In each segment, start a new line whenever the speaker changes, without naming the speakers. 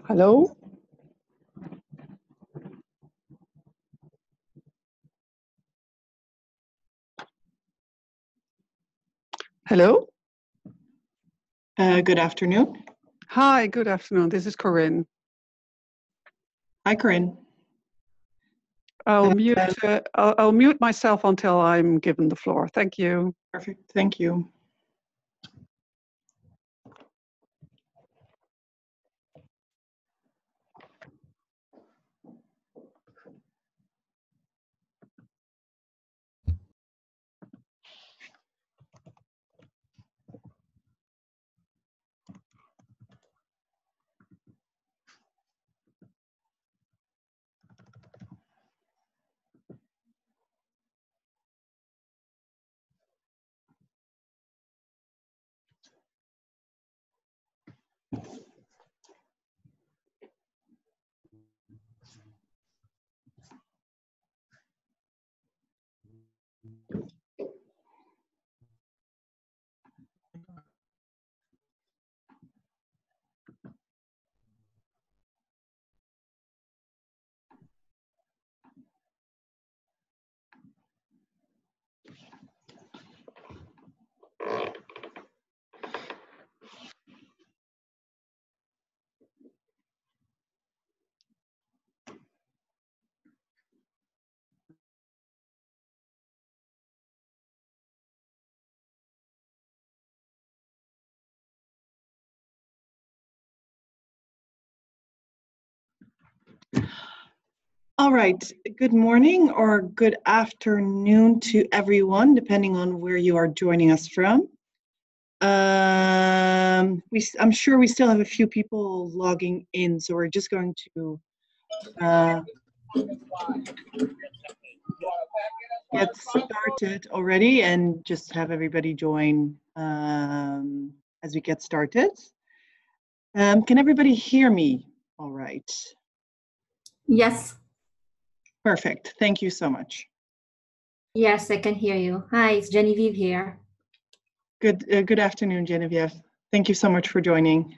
Hello? Hello?
Good afternoon.
Hi, good afternoon. This is Corinne.
Hi, Corinne.
I'll mute myself until I'm given the floor. Thank you.
Perfect. Thank you. All right. Good morning or good afternoon to everyone, depending on where you are joining us from. I'm sure we still have a few people logging in, so we're just going to get started already and just have everybody join as we get started. Can everybody hear me all right?
Yes.
Perfect. Thank you so much.
Yes, I can hear you. Hi, it's Genevieve here.
Good afternoon, Genevieve. Thank you so much for joining.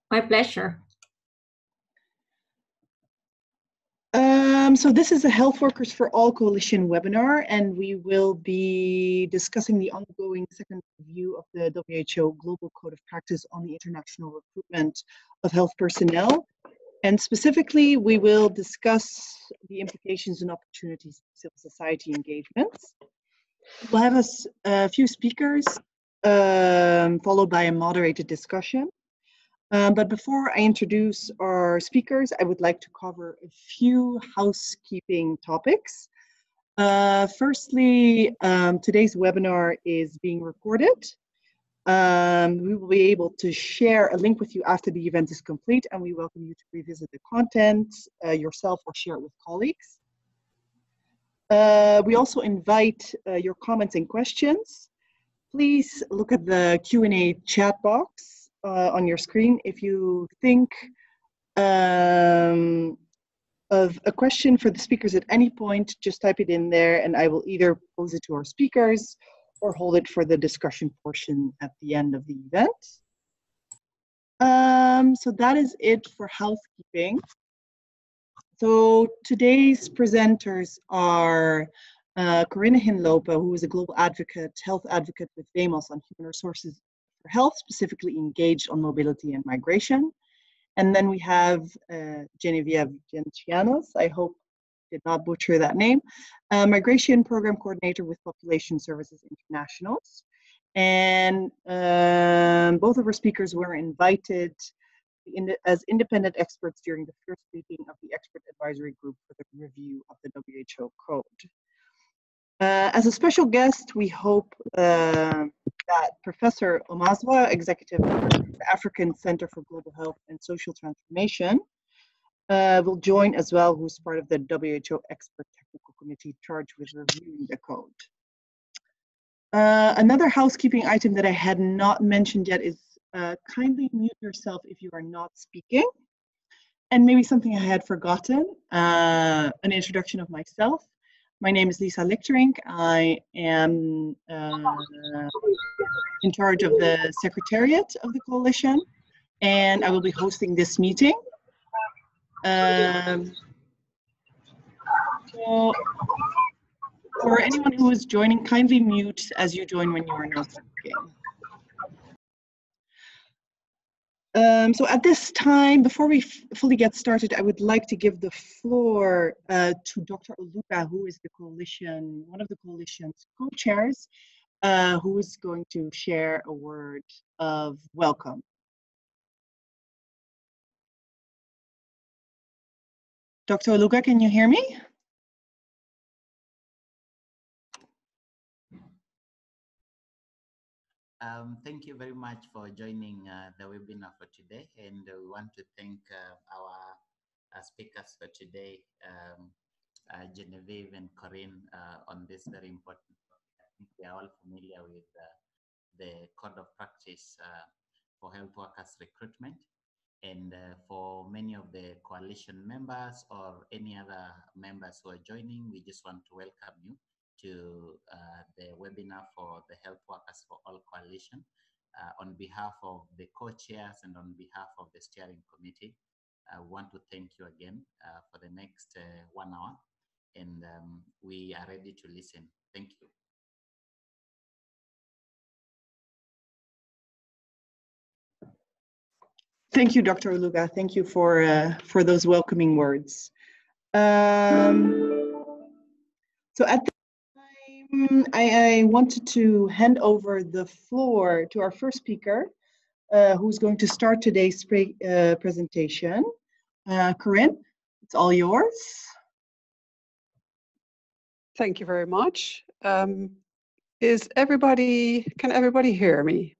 My pleasure.
So this is a Health Workers for All Coalition webinar, and we will be discussing the ongoing second review of the WHO Global Code of Practice on the international recruitment of health personnel. And specifically, we will discuss the implications and opportunities of civil society engagements. We'll have a few speakers, followed by a moderated discussion. But before I introduce our speakers, I would like to cover a few housekeeping topics. Firstly, today's webinar is being recorded. We will be able to share a link with you after the event is complete, and we welcome you to revisit the content yourself or share it with colleagues. We also invite your comments and questions. Please look at the Q&A chat box on your screen. If you think of a question for the speakers at any point, just type it in there and I will either pose it to our speakers or hold it for the discussion portion at the end of the event. So that is it for housekeeping. So today's presenters are Corinne Hinlopen, who is a global advocate, health advocate with VEMOS on human resources for health, specifically engaged on mobility and migration. And then we have Genevieve Gentianos, I hope I did not butcher that name, Migration Program Coordinator with Population Services Internationals. And both of our speakers were invited as independent experts during the first meeting of the Expert Advisory Group for the review of the WHO Code. As a special guest, we hope that Professor Omazwa, Executive Director of the African Center for Global Health and Social Transformation, will join as well, who's part of the WHO Expert Technical Committee charged with reviewing the code. Another housekeeping item that I had not mentioned yet is kindly mute yourself if you are not speaking. And maybe something I had forgotten, an introduction of myself. My name is Lisa Lichterink. I am in charge of the Secretariat of the Coalition, and I will be hosting this meeting. So for anyone who is joining, kindly mute as you join when you are not speaking. So at this time, before we fully get started, I would like to give the floor to Dr. Oluka, who is the coalition, one of the coalition's co-chairs, who is going to share a word of welcome. Dr. Oluka, can you hear me?
Thank you very much for joining the webinar for today, and we want to thank our speakers for today, Genevieve and Corinne, on this very important topic. I think we are all familiar with the code of practice for health workers recruitment, and for many of the coalition members or any other members who are joining, we just want to welcome you to the webinar for the Health Workers for All Coalition. On behalf of the co-chairs and on behalf of the steering committee, I want to thank you again for the next 1 hour, and we are ready to listen. Thank you.
Thank you, Dr. Oluka. Thank you for those welcoming words. So at this time, I wanted to hand over the floor to our first speaker, who's going to start today's presentation. Corinne, it's all yours.
Thank you very much. Can everybody hear me?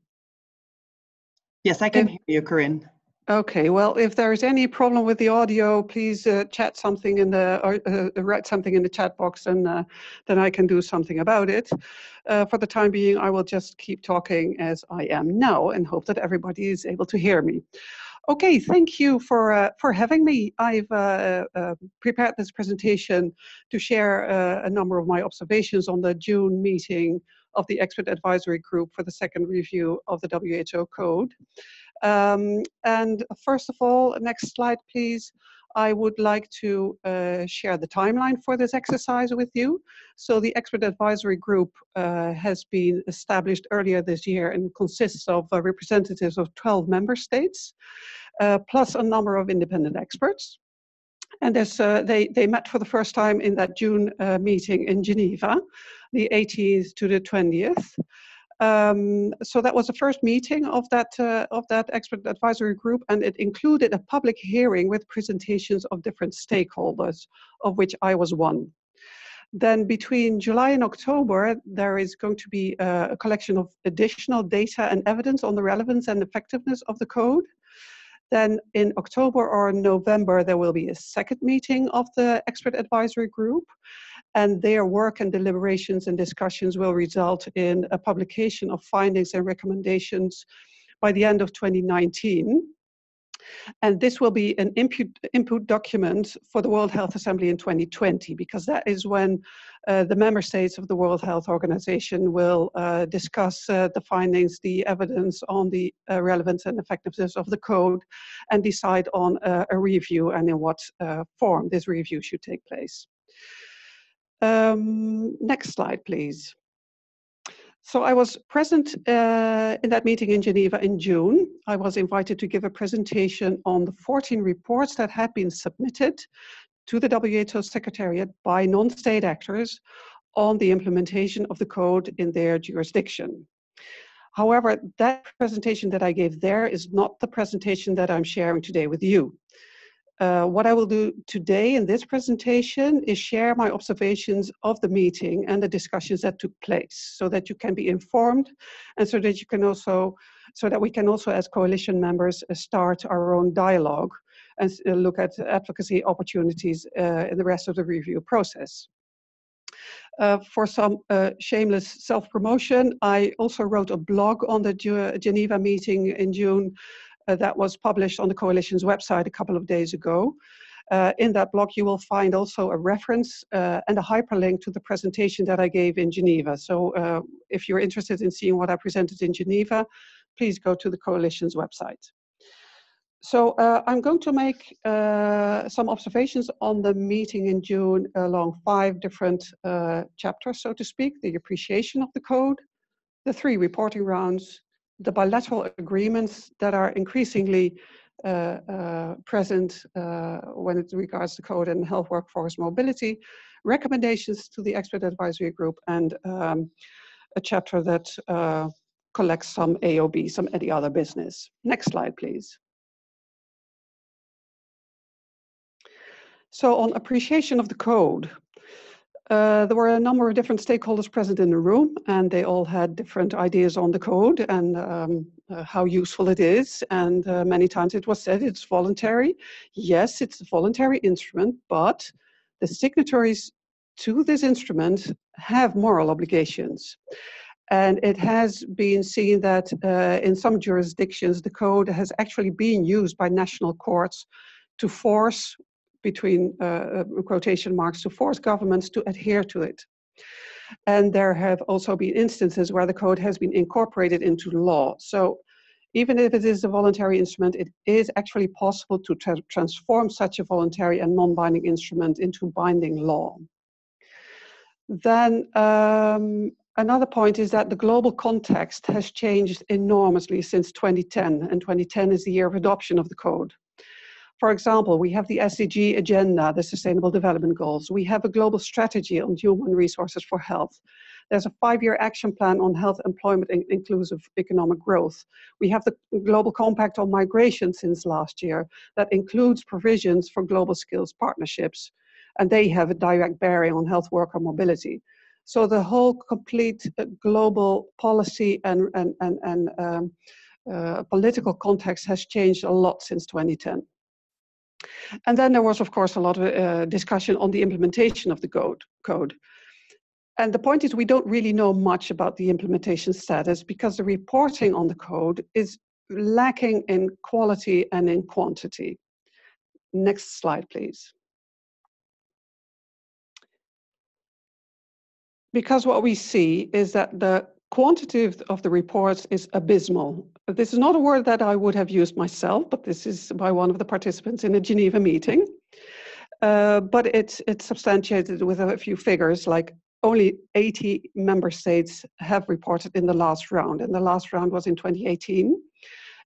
Yes, I can hear you, Corinne.
Okay, well, if there's any problem with the audio, please chat something in the, or write something in the chat box, and then I can do something about it. For the time being, I will just keep talking as I am now and hope that everybody is able to hear me. Okay, thank you for having me. I've prepared this presentation to share a number of my observations on the June meeting of the Expert Advisory Group for the second review of the WHO Code. And first of all, next slide, please. I would like to share the timeline for this exercise with you. So the Expert Advisory Group has been established earlier this year and consists of representatives of 12 member states, plus a number of independent experts. And they met for the first time in that June meeting in Geneva, the 18th to the 20th. So that was the first meeting of that expert advisory group, and it included a public hearing with presentations of different stakeholders, of which I was one. Then between July and October, there is going to be a collection of additional data and evidence on the relevance and effectiveness of the code. Then in October or November, there will be a second meeting of the expert advisory group, and their work and deliberations and discussions will result in a publication of findings and recommendations by the end of 2019. And this will be an input document for the World Health Assembly in 2020, because that is when the member states of the World Health Organization will discuss the findings, the evidence on the relevance and effectiveness of the code, and decide on a review and in what form this review should take place. Next slide, please. So I was present in that meeting in Geneva in June. I was invited to give a presentation on the 14 reports that had been submitted to the WHO Secretariat by non-state actors on the implementation of the code in their jurisdiction. However, that presentation that I gave there is not the presentation that I'm sharing today with you. What I will do today in this presentation is share my observations of the meeting and the discussions that took place, so that you can be informed, and so that you can also, so that we can also, as coalition members, start our own dialogue and look at advocacy opportunities in the rest of the review process. For some shameless self-promotion, I also wrote a blog on the Geneva meeting in June that was published on the coalition's website a couple of days ago. In that blog, you will find also a reference and a hyperlink to the presentation that I gave in Geneva. So if you're interested in seeing what I presented in Geneva, please go to the coalition's website. So I'm going to make some observations on the meeting in June along 5 different chapters, so to speak: the appreciation of the code, the 3 reporting rounds, the bilateral agreements that are increasingly present when it regards the code and health workforce mobility, recommendations to the expert advisory group, and a chapter that collects some AOB, some any other business. Next slide, please. So on appreciation of the code, there were a number of different stakeholders present in the room, and they all had different ideas on the code and how useful it is. And many times it was said it's voluntary. Yes, it's a voluntary instrument, but the signatories to this instrument have moral obligations. And it has been seen that in some jurisdictions, the code has actually been used by national courts to force, between quotation marks, to force governments to adhere to it. And there have also been instances where the code has been incorporated into law. So even if it is a voluntary instrument, it is actually possible to transform such a voluntary and non-binding instrument into binding law. Then another point is that the global context has changed enormously since 2010, and 2010 is the year of adoption of the code. For example, we have the SDG agenda, the Sustainable Development Goals. We have a global strategy on human resources for health. There's a 5-year action plan on health, employment, and inclusive economic growth. We have the Global Compact on migration since last year that includes provisions for global skills partnerships, and they have a direct bearing on health worker mobility. So the whole complete global policy and political context has changed a lot since 2010. And then there was, of course, a lot of discussion on the implementation of the code. And the point is, we don't really know much about the implementation status because the reporting on the code is lacking in quality and in quantity. Next slide, please. Because what we see is that the quantity of the reports is abysmal. This is not a word that I would have used myself, but this is by one of the participants in a Geneva meeting. But it's substantiated with a few figures, like only 80 member states have reported in the last round, and the last round was in 2018,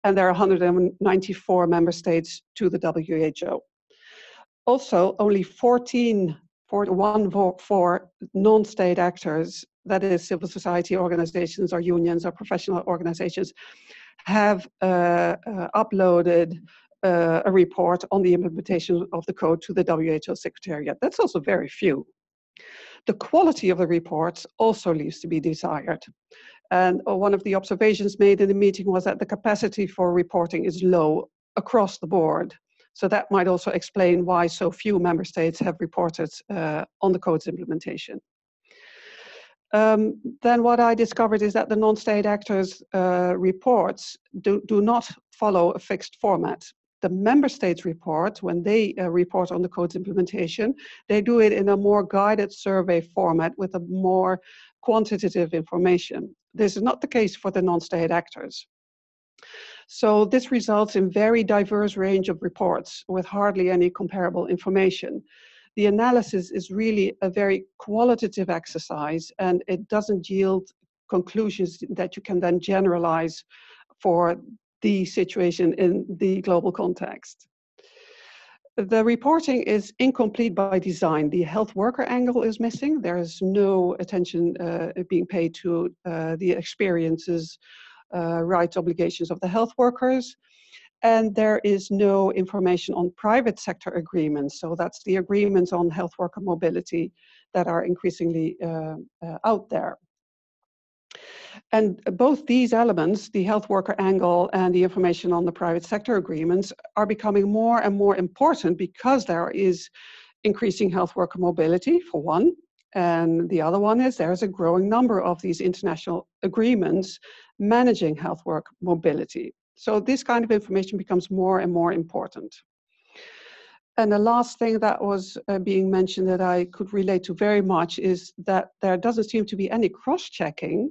and there are 194 member states to the WHO. Also, only 14 non-state actors, that is civil society organizations or unions or professional organizations, have uploaded a report on the implementation of the code to the WHO Secretariat. That's also very few. The quality of the reports also leaves to be desired. And one of the observations made in the meeting was that the capacity for reporting is low across the board. So that might also explain why so few member states have reported on the code's implementation. Then what I discovered is that the non-state actors' reports do not follow a fixed format. The member states report, when they report on the code's implementation, they do it in a more guided survey format with a more quantitative information. This is not the case for the non-state actors. So this results in very diverse range of reports with hardly any comparable information. The analysis is really a very qualitative exercise, and it doesn't yield conclusions that you can then generalize for the situation in the global context. The reporting is incomplete by design. The health worker angle is missing. There is no attention being paid to the experiences, rights, obligations of the health workers. And there is no information on private sector agreements. So that's the agreements on health worker mobility that are increasingly out there. And both these elements, the health worker angle and the information on the private sector agreements, are becoming more and more important because there is increasing health worker mobility, for one. And the other one is there's a growing number of these international agreements managing health work mobility. So this kind of information becomes more and more important. And the last thing that was being mentioned that I could relate to very much is that there doesn't seem to be any cross-checking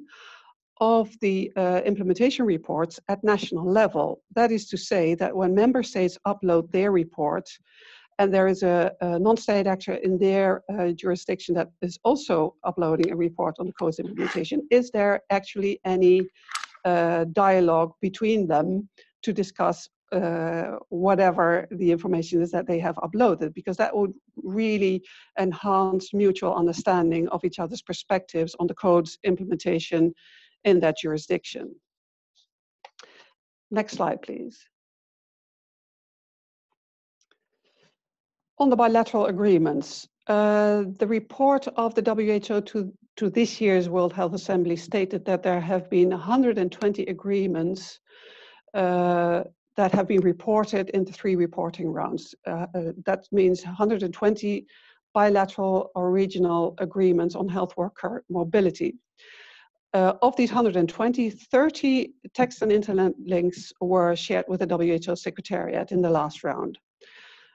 of the implementation reports at national level. That is to say that when member states upload their report, and there is a non-state actor in their jurisdiction that is also uploading a report on the code's implementation, is there actually any dialogue between them to discuss whatever the information is that they have uploaded, because that would really enhance mutual understanding of each other's perspectives on the code's implementation in that jurisdiction. Next slide, please. On the bilateral agreements, the report of the WHO to this year's World Health Assembly stated that there have been 120 agreements that have been reported in the 3 reporting rounds. That means 120 bilateral or regional agreements on health worker mobility. Of these 120, 30 text and internet links were shared with the WHO Secretariat in the last round.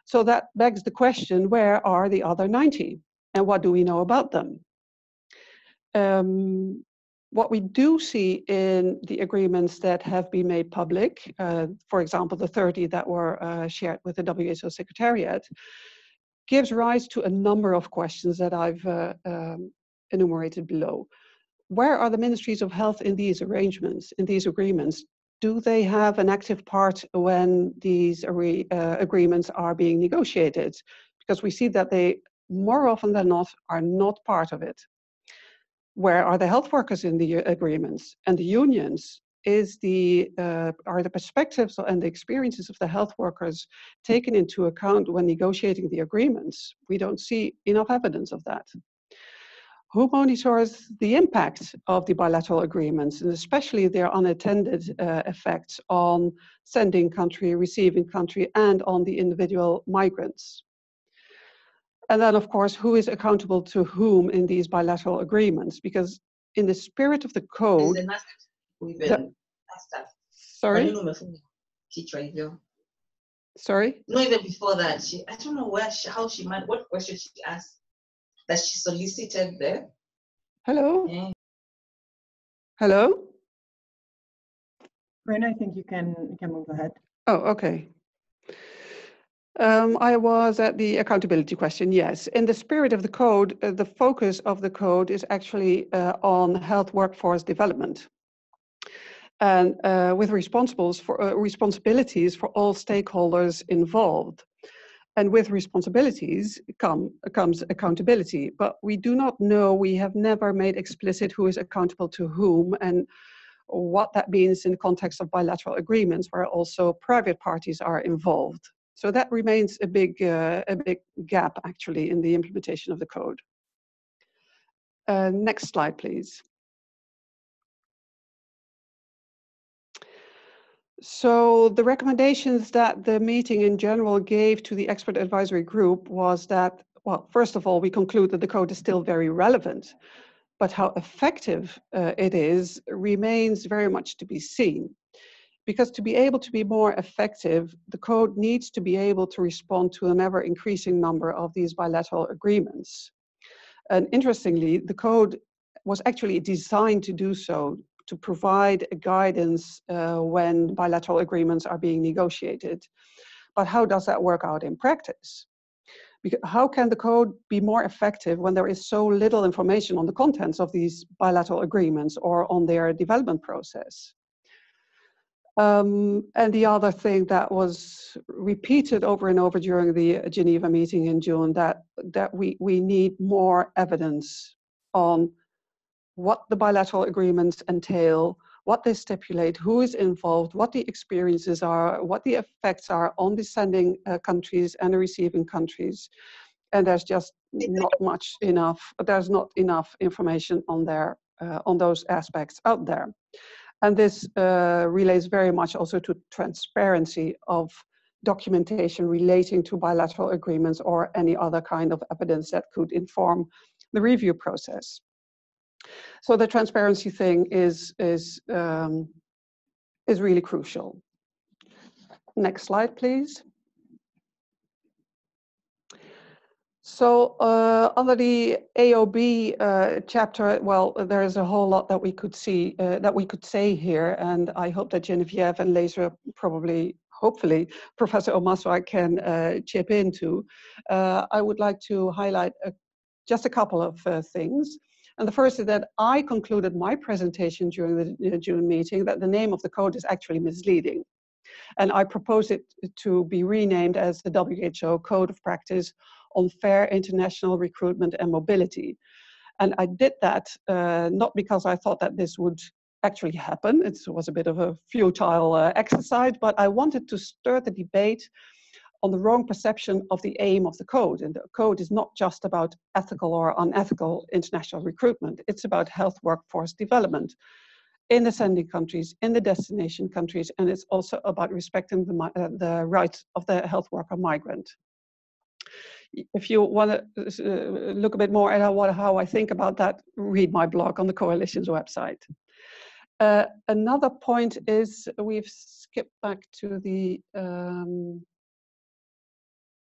So that begs the question, where are the other 90? And what do we know about them? What we do see in the agreements that have been made public, for example, the 30 that were shared with the WHO Secretariat, gives rise to a number of questions that I've enumerated below. Where are the ministries of health in these arrangements, in these agreements? Do they have an active part when these agreements are being negotiated? Because we see that they, more often than not, are not part of it. Where are the health workers in the agreements and the unions? Are the perspectives and the experiences of the health workers taken into account when negotiating the agreements? We don't see enough evidence of that. Who monitors the impact of the bilateral agreements, and especially their unattended effects on sending country, receiving country, and on the individual migrants? And then, of course, who is accountable to whom in these bilateral agreements? Because in the spirit of the code... Sorry? Sorry?
No, even before that, I don't know what question she asked that she solicited there.
Hello?
Yeah.
Hello?
Corinne, I think you can move ahead.
Oh, okay. I was at the accountability question, yes. In the spirit of the code, the focus of the code is actually on health workforce development. And with responsibilities for all stakeholders involved. And with responsibilities comes accountability. But we do not know, we have never made explicit who is accountable to whom and what that means in the context of bilateral agreements where also private parties are involved. So that remains a big gap, actually, in the implementation of the code. Next slide, please. So the recommendations that the meeting in general gave to the expert advisory group was that, well, first of all, we conclude that the code is still very relevant, but how effective it is remains very much to be seen. Because to be able to be more effective, the code needs to be able to respond to an ever increasing number of these bilateral agreements. And interestingly, the code was actually designed to do so, to provide guidance when bilateral agreements are being negotiated. But how does that work out in practice? Because how can the code be more effective when there is so little information on the contents of these bilateral agreements or on their development process? And the other thing that was repeated over and over during the Geneva meeting in June, that we need more evidence on what the bilateral agreements entail, what they stipulate, who is involved, what the experiences are, what the effects are on the sending countries and the receiving countries. And there's just not enough information on there, on those aspects out there. And this relates very much also to transparency of documentation relating to bilateral agreements or any other kind of evidence that could inform the review process. So the transparency thing is really crucial. Next slide, please. So under the AOB chapter, well, there is a whole lot that we could see, that we could say here, and I hope that Geneviève and later probably, hopefully, Professor Omaswa can chip into. I would like to highlight just a couple of things. And the first is that I concluded my presentation during the June meeting that the name of the code is actually misleading. And I propose it to be renamed as the WHO Code of Practice on Fair International Recruitment and Mobility. And I did that not because I thought that this would actually happen. It was a bit of a futile exercise, but I wanted to stir the debate on the wrong perception of the aim of the code. And the code is not just about ethical or unethical international recruitment. It's about health workforce development in the sending countries, in the destination countries, and it's also about respecting the rights of the health worker migrant. If you want to look a bit more at how I think about that, read my blog on the Coalition's website. Another point is we've skipped back to the,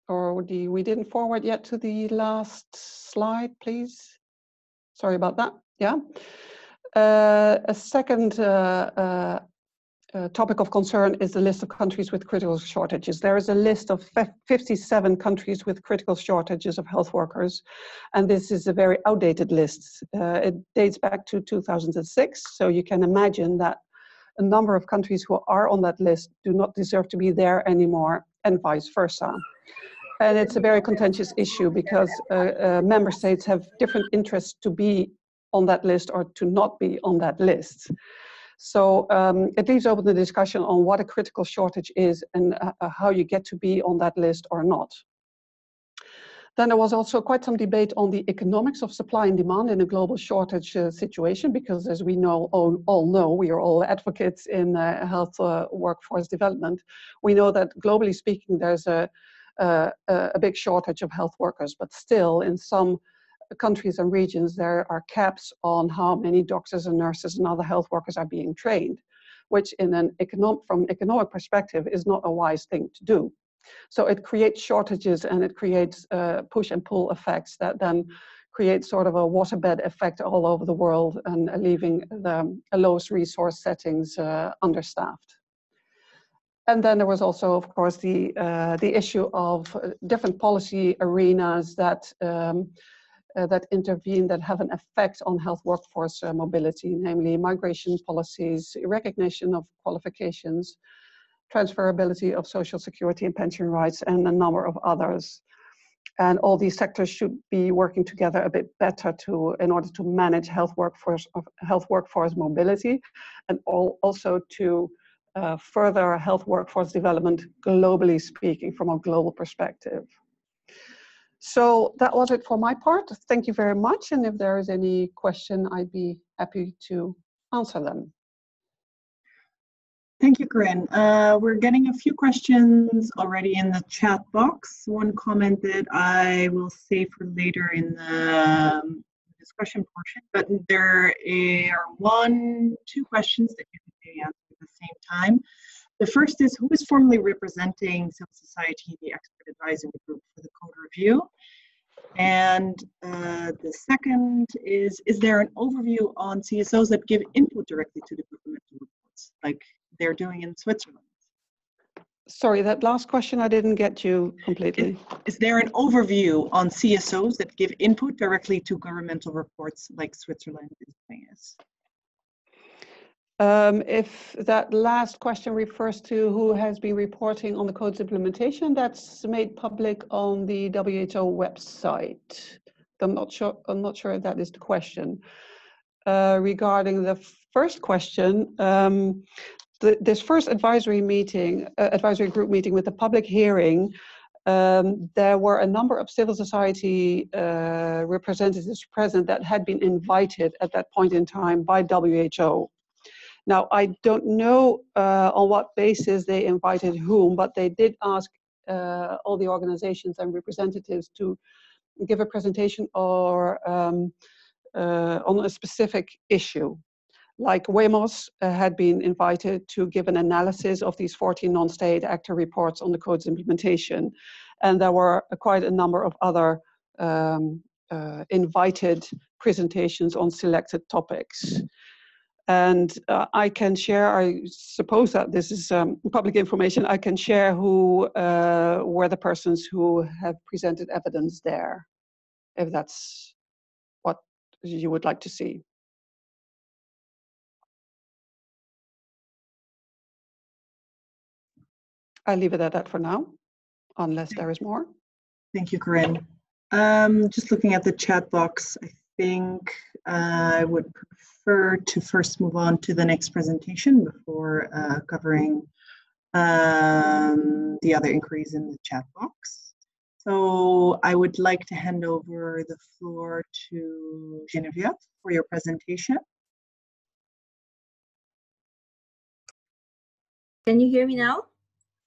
we didn't forward yet to the last slide, please. Sorry about that, yeah. A second topic of concern is the list of countries with critical shortages. There is a list of 57 countries with critical shortages of health workers, and this is a very outdated list. It dates back to 2006, so you can imagine that a number of countries who are on that list do not deserve to be there anymore, and vice versa. And it's a very contentious issue because member states have different interests to be on that list or to not be on that list. So it leaves open the discussion on what a critical shortage is and how you get to be on that list or not. Then there was also quite some debate on the economics of supply and demand in a global shortage situation, because as we know, all know, we are all advocates in health workforce development. We know that globally speaking, there's a big shortage of health workers, but still in some countries and regions, there are caps on how many doctors and nurses and other health workers are being trained, which from an economic perspective is not a wise thing to do. So it creates shortages and it creates push and pull effects that then create sort of a waterbed effect all over the world and leaving the lowest resource settings understaffed. And then there was also, of course, the issue of different policy arenas that intervene, that have an effect on health workforce mobility, namely migration policies, recognition of qualifications, transferability of social security and pension rights, and a number of others. And all these sectors should be working together a bit better in order to manage health workforce mobility, and also to further health workforce development globally speaking, from a global perspective. So that was it for my part. Thank you very much. And if there is any question, I'd be happy to answer them.
Thank you, Corinne. We're getting a few questions already in the chat box. One comment that I will save for later in the discussion portion, but there are two questions that you can maybe answer at the same time. The first is, who is formally representing civil society, the expert advisory group for the code review? And the second is there an overview on CSOs that give input directly to the governmental reports, like they're doing in Switzerland?
Sorry, that last question, I didn't get you completely.
Is there an overview on CSOs that give input directly to governmental reports like Switzerland is doing this?
If that last question refers to who has been reporting on the code's implementation, that's made public on the WHO website. I'm not sure if that is the question. Regarding the first question, this first advisory group meeting with the public hearing, there were a number of civil society representatives present that had been invited at that point in time by WHO. Now, I don't know on what basis they invited whom, but they did ask all the organizations and representatives to give a presentation or on a specific issue. Like WEMOS had been invited to give an analysis of these 14 non-state actor reports on the code's implementation. And there were quite a number of other invited presentations on selected topics. And I can share, I suppose that this is public information, I can share who were the persons who have presented evidence there, if that's what you would like to see. I'll leave it at that for now, unless there is more.
Thank you, Corinne. Just looking at the chat box, I think I would prefer to first move on to the next presentation before covering the other inquiries in the chat box. So I would like to hand over the floor to Geneviève for your presentation.
Can you hear me now?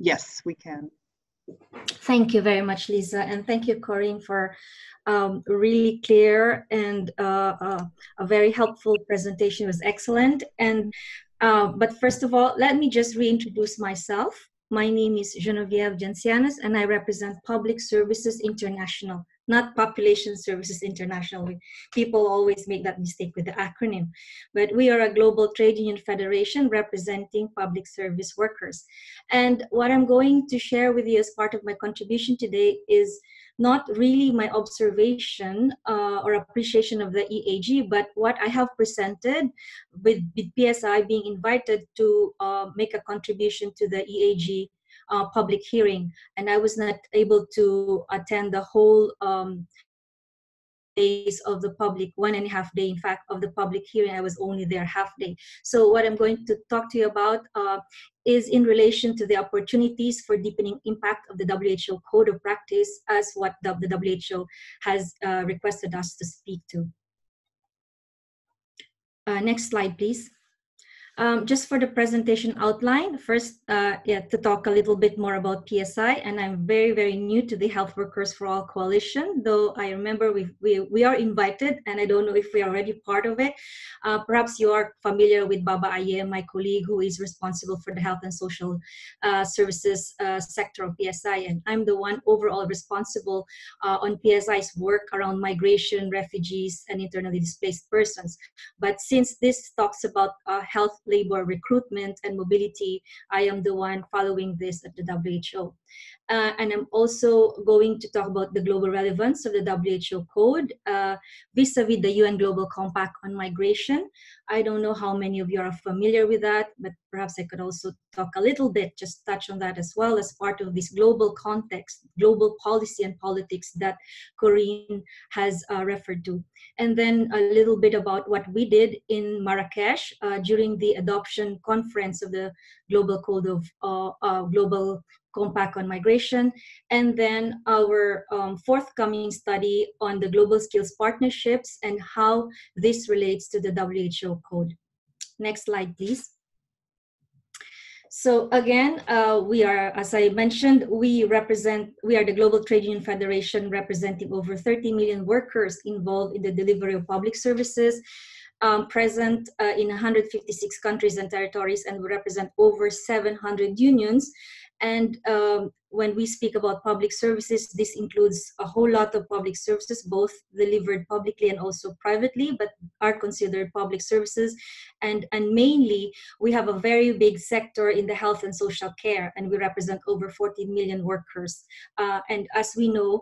Yes, we can.
Thank you very much, Lisa, and thank you, Corinne, for really clear and a very helpful presentation. It was excellent. And but first of all, let me just reintroduce myself. My name is Geneviève Gencianes, and I represent Public Services International, not Population Services International. People always make that mistake with the acronym. But we are a global trade union federation representing public service workers. And what I'm going to share with you as part of my contribution today is not really my observation or appreciation of the EAG, but what I have presented with PSI being invited to make a contribution to the EAG public hearing. And I was not able to attend the whole days of the public, 1.5 day, in fact, of the public hearing. I was only there half day. So what I'm going to talk to you about is in relation to the opportunities for deepening impact of the WHO Code of Practice as what the WHO has requested us to speak to. Next slide, please. Just for the presentation outline, first, to talk a little bit more about PSI, and I'm very, very new to the Health Workers for All Coalition, though I remember we are invited, and I don't know if we are already part of it. Perhaps you are familiar with Baba Ayem, my colleague, who is responsible for the health and social services sector of PSI, and I'm the one overall responsible on PSI's work around migration, refugees, and internally displaced persons. But since this talks about health, labor, recruitment, and mobility, I am the one following this at the WHO. And I'm also going to talk about the global relevance of the WHO Code vis-a-vis the UN Global Compact on Migration. I don't know how many of you are familiar with that, but perhaps I could also talk a little bit, just touch on that as well as part of this global context, global policy and politics that Corinne has referred to. And then a little bit about what we did in Marrakesh during the adoption conference of the Global Code of Global Compact on Migration, and then our forthcoming study on the global skills partnerships and how this relates to the WHO Code. Next slide, please. So again, we are, as I mentioned, we are the Global Trade Union Federation representing over 30 million workers involved in the delivery of public services, present in 156 countries and territories, and we represent over 700 unions. And when we speak about public services, this includes a whole lot of public services, both delivered publicly and also privately, but are considered public services. And mainly, we have a very big sector in the health and social care, and we represent over 40 million workers. And as we know,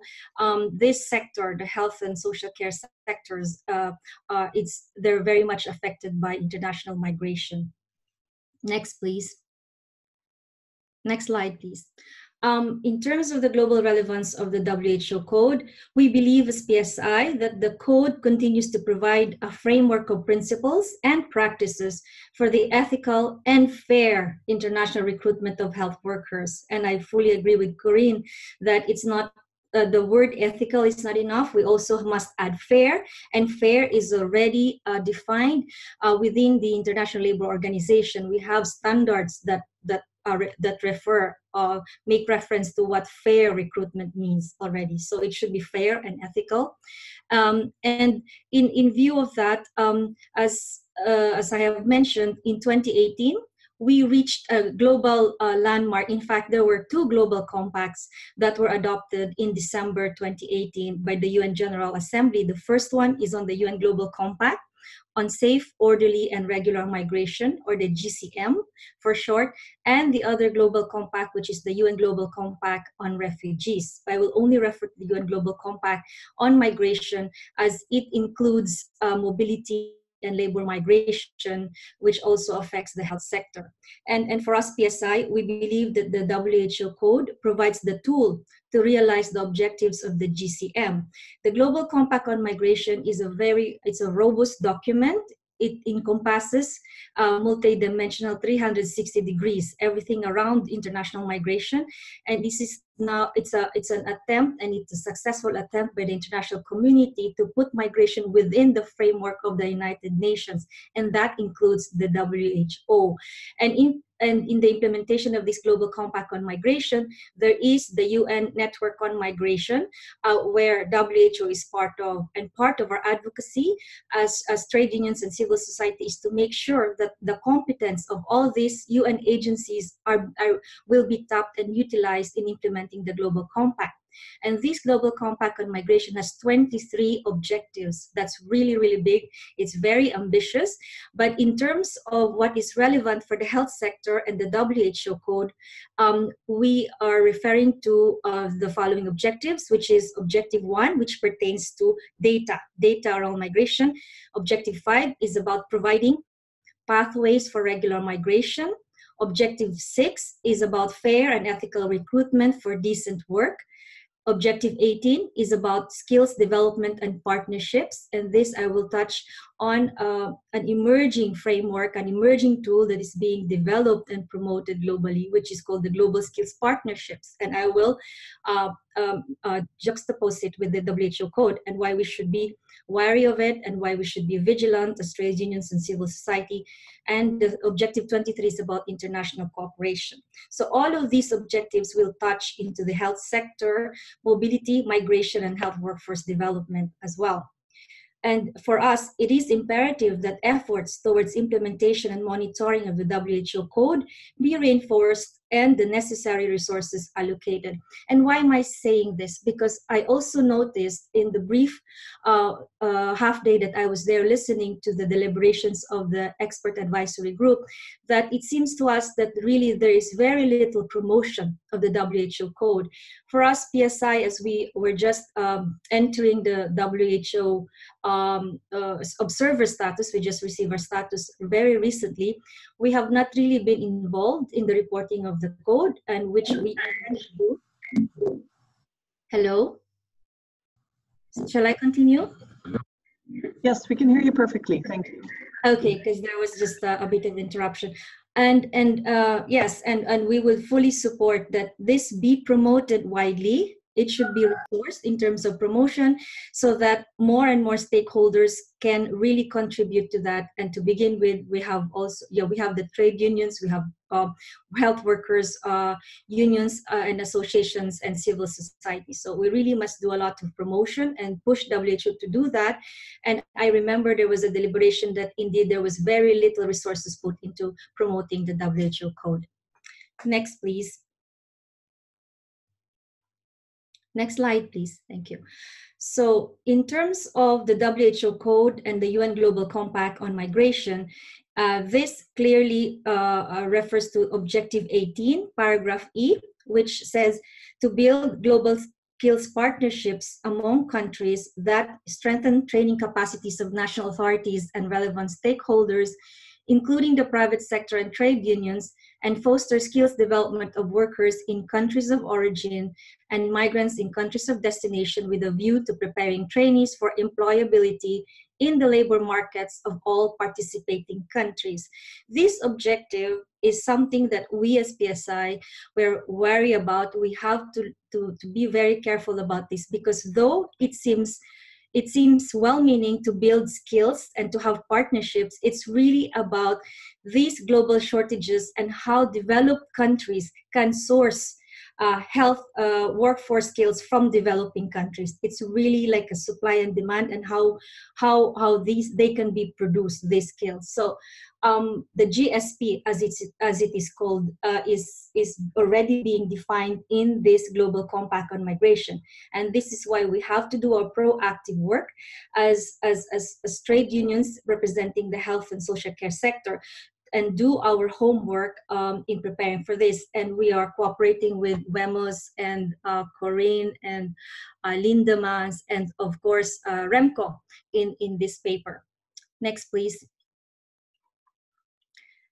this sector, the health and social care sectors, they're very much affected by international migration. Next, please. Next slide, please. In terms of the global relevance of the WHO Code, we believe as PSI that the Code continues to provide a framework of principles and practices for the ethical and fair international recruitment of health workers. And I fully agree with Corinne that it's not the word ethical is not enough. We also must add fair, and fair is already defined within the International Labour Organization. We have standards that make reference to what fair recruitment means already. So it should be fair and ethical. And in view of that, as I have mentioned, in 2018, we reached a global landmark. In fact, there were 2 global compacts that were adopted in December 2018 by the UN General Assembly. The first one is on the UN Global Compact on Safe, Orderly, and Regular Migration, or the GCM for short, and the other global compact, which is the UN Global Compact on Refugees. I will only refer to the UN Global Compact on Migration, as it includes mobility and labor migration, which also affects the health sector. And for us, PSI, we believe that the WHO Code provides the tool to realize the objectives of the GCM. The Global Compact on Migration is it's a robust document. It encompasses multi-dimensional 360 degrees, everything around international migration. And this is now, it's an attempt, and it's a successful attempt by the international community to put migration within the framework of the United Nations, and that includes the WHO. And in the implementation of this Global Compact on Migration, there is the UN Network on Migration, where WHO is part of, and part of our advocacy as trade unions and civil society is to make sure that the competence of all these UN agencies will be tapped and utilized in implementing the Global Compact. And this Global Compact on Migration has 23 objectives. That's really, really big. It's very ambitious. But in terms of what is relevant for the health sector and the WHO Code, we are referring to the following objectives, which is Objective 1, which pertains to data around migration. Objective 5 is about providing pathways for regular migration. Objective 6 is about fair and ethical recruitment for decent work. Objective 18 is about skills development and partnerships. And this I will touch on an emerging framework, an emerging tool that is being developed and promoted globally, which is called the Global Skills Partnerships. And I will juxtapose it with the WHO Code and why we should be wary of it and why we should be vigilant as trade unions and civil society. And the Objective 23 is about international cooperation. So all of these objectives will touch into the health sector, mobility, migration, and health workforce development as well. And for us, it is imperative that efforts towards implementation and monitoring of the WHO Code be reinforced and the necessary resources allocated. And why am I saying this? Because I also noticed in the brief half day that I was there listening to the deliberations of the expert advisory group, that it seems to us that really there is very little promotion of the WHO Code. For us, PSI, as we were just entering the WHO observer status, we just received our status very recently, we have not really been involved in the reporting of the code, and which we intend to do. Hello? Shall I continue?
Yes, we can hear you perfectly. Thank you.
Okay, because there was just a bit of interruption. And yes, and we will fully support that this be promoted widely. It should be resourced in terms of promotion so that more and more stakeholders can really contribute to that. And to begin with, we have also, we have the trade unions, we have health workers, unions and associations and civil society. So we really must do a lot of promotion and push WHO to do that. And I remember there was a deliberation that indeed there was very little resources put into promoting the WHO Code. Next, please. Next slide, please. Thank you. So in terms of the WHO Code and the UN Global Compact on Migration, this clearly refers to Objective 18, paragraph E, which says to build global skills partnerships among countries that strengthen training capacities of national authorities and relevant stakeholders, including the private sector and trade unions, and foster skills development of workers in countries of origin and migrants in countries of destination with a view to preparing trainees for employability in the labor markets of all participating countries. This objective is something that we as PSI were wary about. We have to be very careful about this, because though it seems well-meaning to build skills and to have partnerships, it's really about these global shortages and how developed countries can source health workforce skills from developing countries. It's really like a supply and demand, and how they can be produced, these skills. So the GSP, as it is called, is already being defined in this Global Compact on Migration, and this is why we have to do our proactive work as trade unions representing the health and social care sector, and do our homework in preparing for this. And we are cooperating with WEMOS and Corinne and Lindemans, and of course Remco in this paper. Next, please.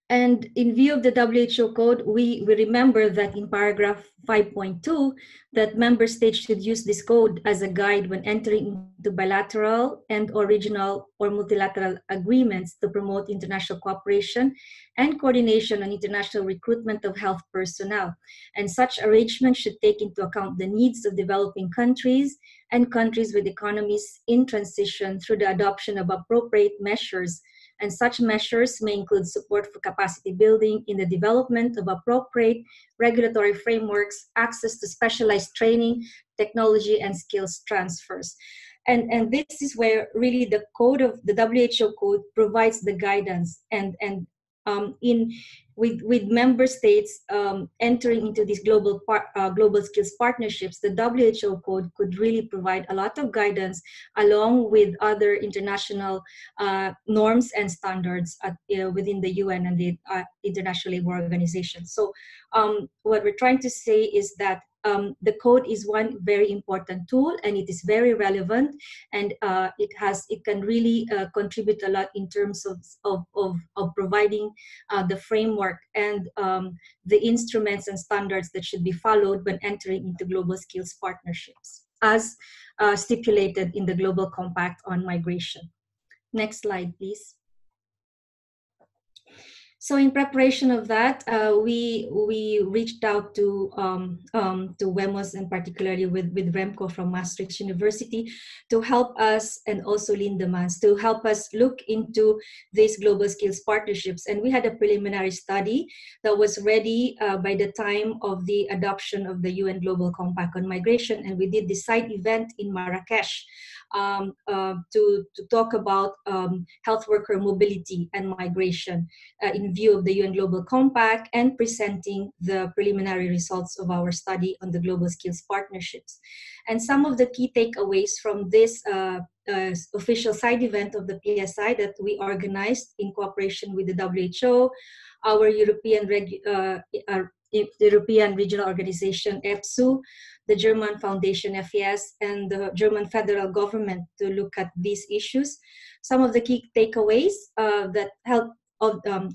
And in view of the WHO Code, we remember that in paragraph 5.2, that member states should use this code as a guide when entering into bilateral and or regional or multilateral agreements to promote international cooperation and coordination on international recruitment of health personnel. And such arrangements should take into account the needs of developing countries and countries with economies in transition through the adoption of appropriate measures. And such measures may include support for capacity building in the development of appropriate regulatory frameworks, access to specialized training, technology, and skills transfers. And this is where really the code of the WHO Code provides the guidance, and with member states entering into these global skills partnerships, the WHO Code could really provide a lot of guidance along with other international norms and standards within the UN and the International Labour Organization. So what we're trying to say is that the code is one very important tool, and it is very relevant, and it can really contribute a lot in terms of providing the framework and the instruments and standards that should be followed when entering into global skills partnerships, as stipulated in the Global Compact on Migration. Next slide, please. So in preparation of that, we reached out to WEMOS, and particularly with Remco from Maastricht University, to help us, and also Lindemans, to help us look into these global skills partnerships. And we had a preliminary study that was ready by the time of the adoption of the UN Global Compact on Migration, and we did the side event in Marrakesh to talk about health worker mobility and migration in view of the UN Global Compact, and presenting the preliminary results of our study on the global skills partnerships. And some of the key takeaways from this official side event of the PSI that we organized in cooperation with the WHO, our European Regional Organization, EPSU, the German Foundation, FES, and the German federal government to look at these issues. Some of the key takeaways that help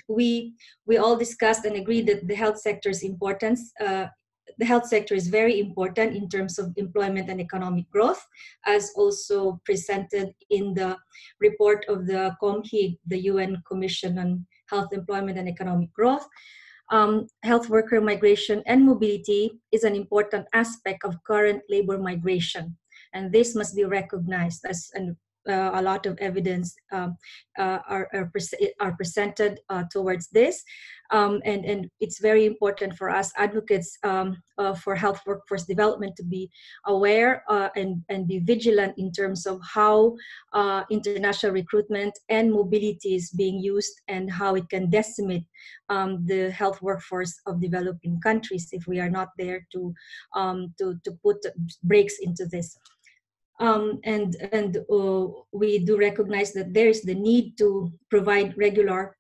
we all discussed and agreed that the health sector's importance. The health sector is very important in terms of employment and economic growth, as also presented in the report of the COMHIG, the UN Commission on Health, Employment and Economic Growth. Health worker migration and mobility is an important aspect of current labor migration, and this must be recognized as a lot of evidence are presented towards this, and it's very important for us advocates for health workforce development to be aware and be vigilant in terms of how international recruitment and mobility is being used, and how it can decimate the health workforce of developing countries if we are not there to put brakes into this. We do recognize that there is the need to provide regular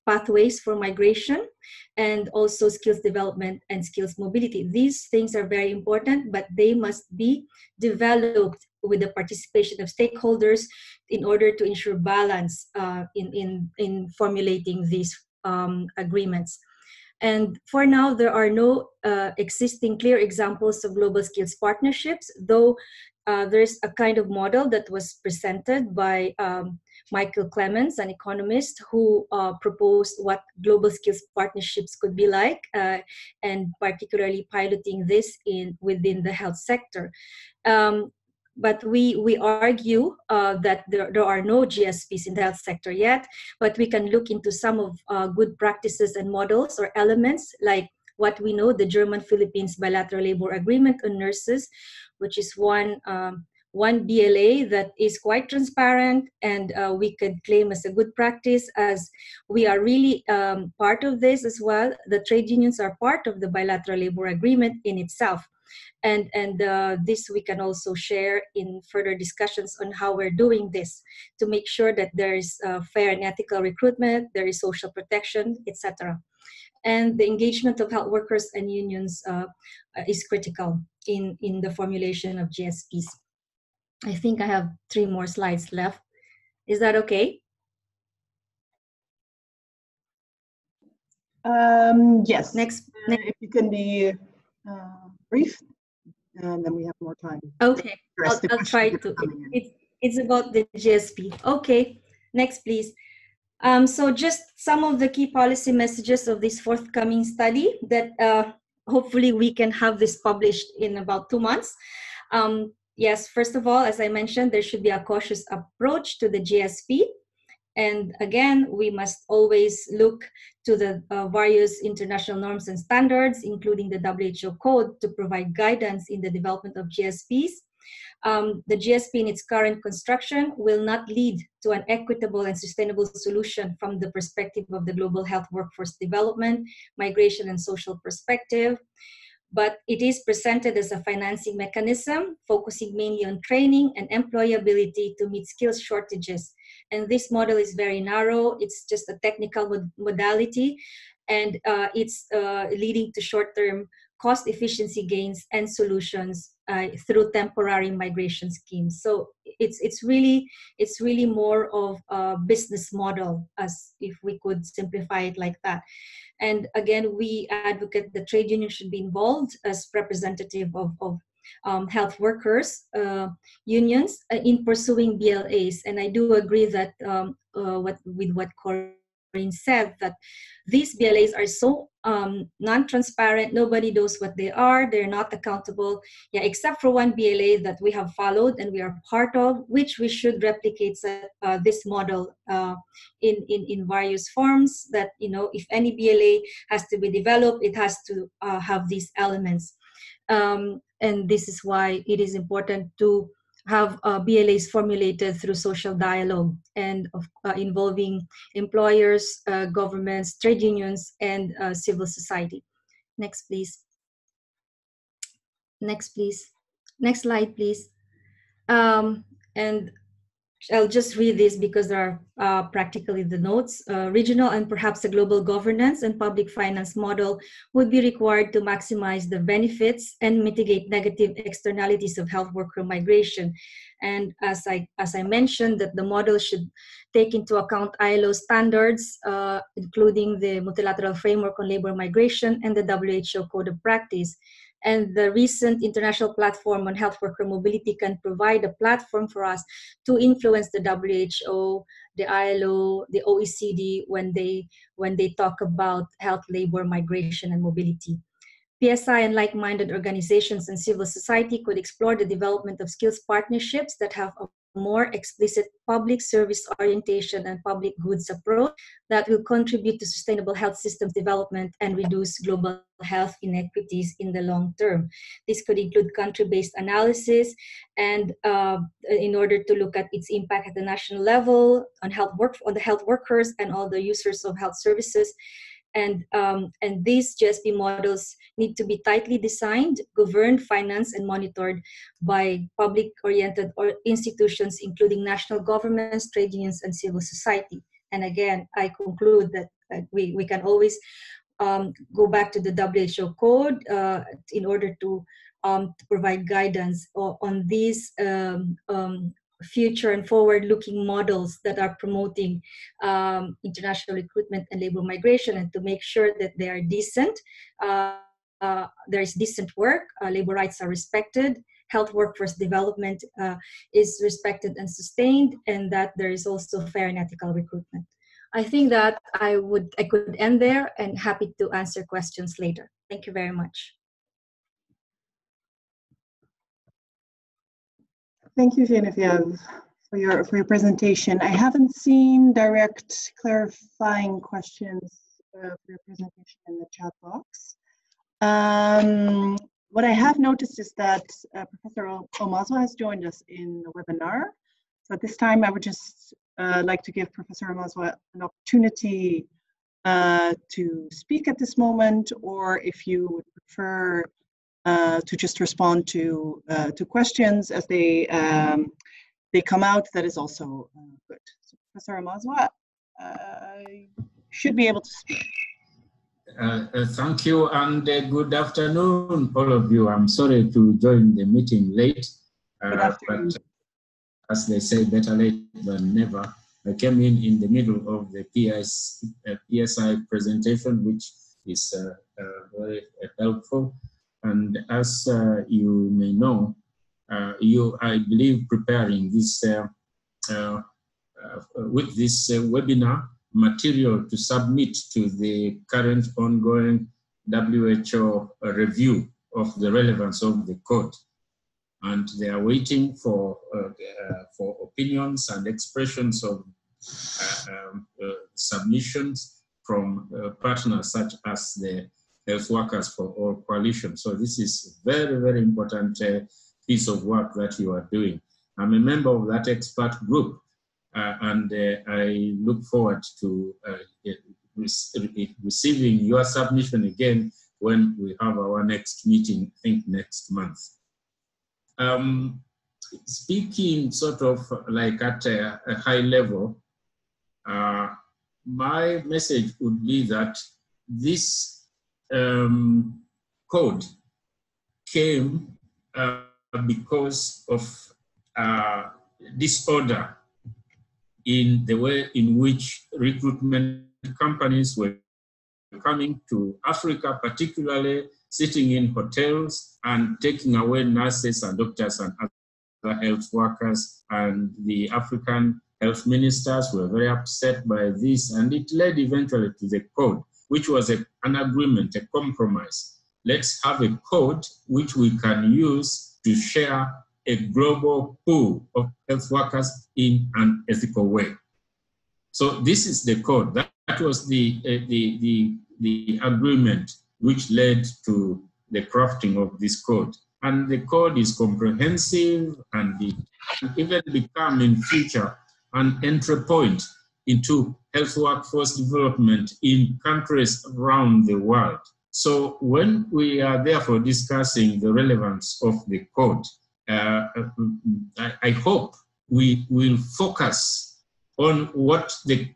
pathways for migration, and also skills development and skills mobility. These things are very important, but they must be developed with the participation of stakeholders in order to ensure balance in formulating these agreements. And for now, there are no existing clear examples of global skills partnerships, though there's a kind of model that was presented by Michael Clemens, an economist, who proposed what global skills partnerships could be like, and particularly piloting this within the health sector. But we argue that there are no GSPs in the health sector yet, but we can look into some of good practices and models or elements like what we know, the German-Philippines Bilateral Labor Agreement on Nurses, which is one BLA that is quite transparent, and we can claim as a good practice, as we are really part of this as well. The trade unions are part of the Bilateral Labor Agreement in itself. And this we can also share in further discussions on how we're doing this to make sure that there is fair and ethical recruitment, there is social protection, etc. And the engagement of health workers and unions is critical in the formulation of GSPs. I think I have 3 more slides left. Is that okay?
Yes.
Next.
If you can be brief, and then we have more time.
Okay, I'll try to. It's about the GSP. Okay, next please. So just some of the key policy messages of this forthcoming study that hopefully we can have this published in about 2 months. Yes, first of all, as I mentioned, there should be a cautious approach to the GSP. And again, we must always look to the various international norms and standards, including the WHO Code, to provide guidance in the development of GSPs. The GSP in its current construction will not lead to an equitable and sustainable solution from the perspective of the global health workforce development, migration, and social perspective. But it is presented as a financing mechanism, focusing mainly on training and employability to meet skills shortages. And this model is very narrow. It's just a technical modality, and it's leading to short-term cost efficiency gains and solutions through temporary migration schemes. So it's really more of a business model, as if we could simplify it like that. And again, we advocate the trade union should be involved as representative of health workers unions in pursuing BLAs. And I do agree that with what Corinne said, that these BLAs are so non-transparent. Nobody knows what they are. They're not accountable. Yeah, except for one BLA that we have followed and we are part of, which we should replicate this model in various forms. That, you know, if any BLA has to be developed, it has to have these elements. And this is why it is important to have BLAs formulated through social dialogue and involving employers, governments, trade unions, and civil society. Next, please. Next, please. Next slide, please. And I'll just read this because there are practically the notes. Regional and perhaps a global governance and public finance model would be required to maximize the benefits and mitigate negative externalities of health worker migration. And as I mentioned, that the model should take into account ILO standards, including the Multilateral Framework on Labor Migration and the WHO Code of Practice. And the recent International Platform on Health Worker Mobility can provide a platform for us to influence the WHO, the ILO, the OECD when they talk about health, labor, migration, and mobility. PSI and like-minded organizations and civil society could explore the development of skills partnerships that have a more explicit public service orientation and public goods approach that will contribute to sustainable health systems development and reduce global health inequities in the long term. This could include country-based analysis and in order to look at its impact at the national level on the health workers and all the users of health services. And these GSP models need to be tightly designed, governed, financed, and monitored by public-oriented institutions, including national governments, trade unions, and civil society. And again, I conclude that we can always go back to the WHO Code in order to provide guidance on these future and forward-looking models that are promoting international recruitment and labor migration, and to make sure that they are decent. There is decent work, labor rights are respected, health workforce development is respected and sustained, and that there is also fair and ethical recruitment. I think that I could end there, and happy to answer questions later. Thank you very much.
Thank you, Genevieve, for your presentation. I haven't seen direct clarifying questions for your presentation in the chat box. What I have noticed is that Professor Omazo has joined us in the webinar. So at this time, I would just like to give Professor Omazo an opportunity to speak at this moment, or if you would prefer to just respond to questions as they come out, that is also good. So Professor Omazo should be able to speak.
Thank you, and good afternoon, all of you. I'm sorry to join the meeting late, but as they say, better late than never. I came in the middle of the PSI presentation, which is very helpful. And as you may know, I believe, preparing this with this webinar material to submit to the current ongoing WHO review of the relevance of the code. And they are waiting for opinions and expressions of submissions from partners such as the Health Workers for All Coalition. So this is a very, very important piece of work that you are doing. I'm a member of that expert group, and I look forward to receiving your submission again when we have our next meeting, I think next month. Speaking sort of like at a high level, my message would be that this code came because of disorder in the way in which recruitment companies were coming to Africa, particularly sitting in hotels and taking away nurses and doctors and other health workers. And the African health ministers were very upset by this, and it led eventually to the code, which was an agreement, a compromise. Let's have a code which we can use to share a global pool of health workers in an ethical way. So this is the code. That was the agreement which led to the crafting of this code. And the code is comprehensive, and it can even become in future an entry point into health workforce development in countries around the world. So when we are therefore discussing the relevance of the code, I hope we will focus on what the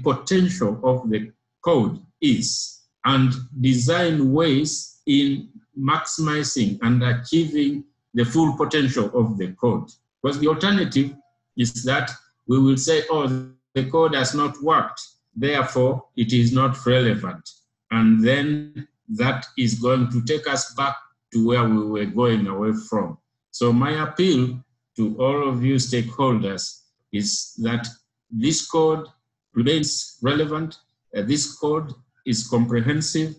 potential of the code is, and design ways in maximizing and achieving the full potential of the code. Because the alternative is that we will say, oh, the code has not worked, therefore it is not relevant. And then that is going to take us back to where we were going away from. So my appeal to all of you stakeholders is that this code remains relevant, this code is comprehensive,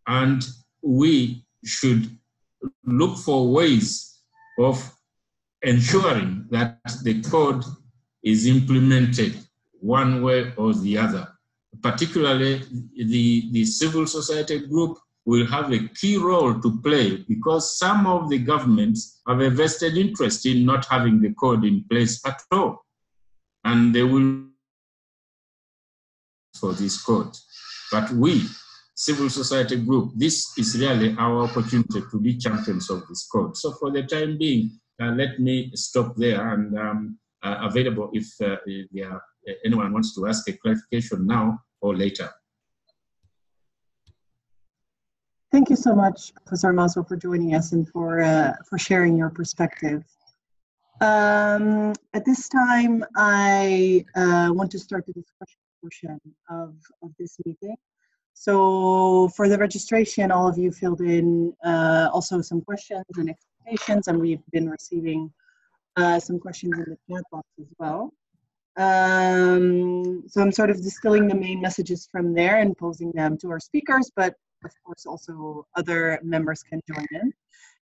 and we should look for ways of ensuring that the code is implemented one way or the other. Particularly the civil society group will have a key role to play, because some of the governments have a vested interest in not having the code in place at all. And they will for this code. But we, civil society group, this is really our opportunity to be champions of this code. So for the time being, let me stop there, and available if anyone wants to ask a clarification now or later.
Thank you so much, Professor Omazo, for joining us and for sharing your perspective. At this time, I want to start the discussion portion of this meeting. So for the registration, all of you filled in also some questions and explanations, and we've been receiving some questions in the chat box as well. So I'm sort of distilling the main messages from there and posing them to our speakers, but of course also other members can join in.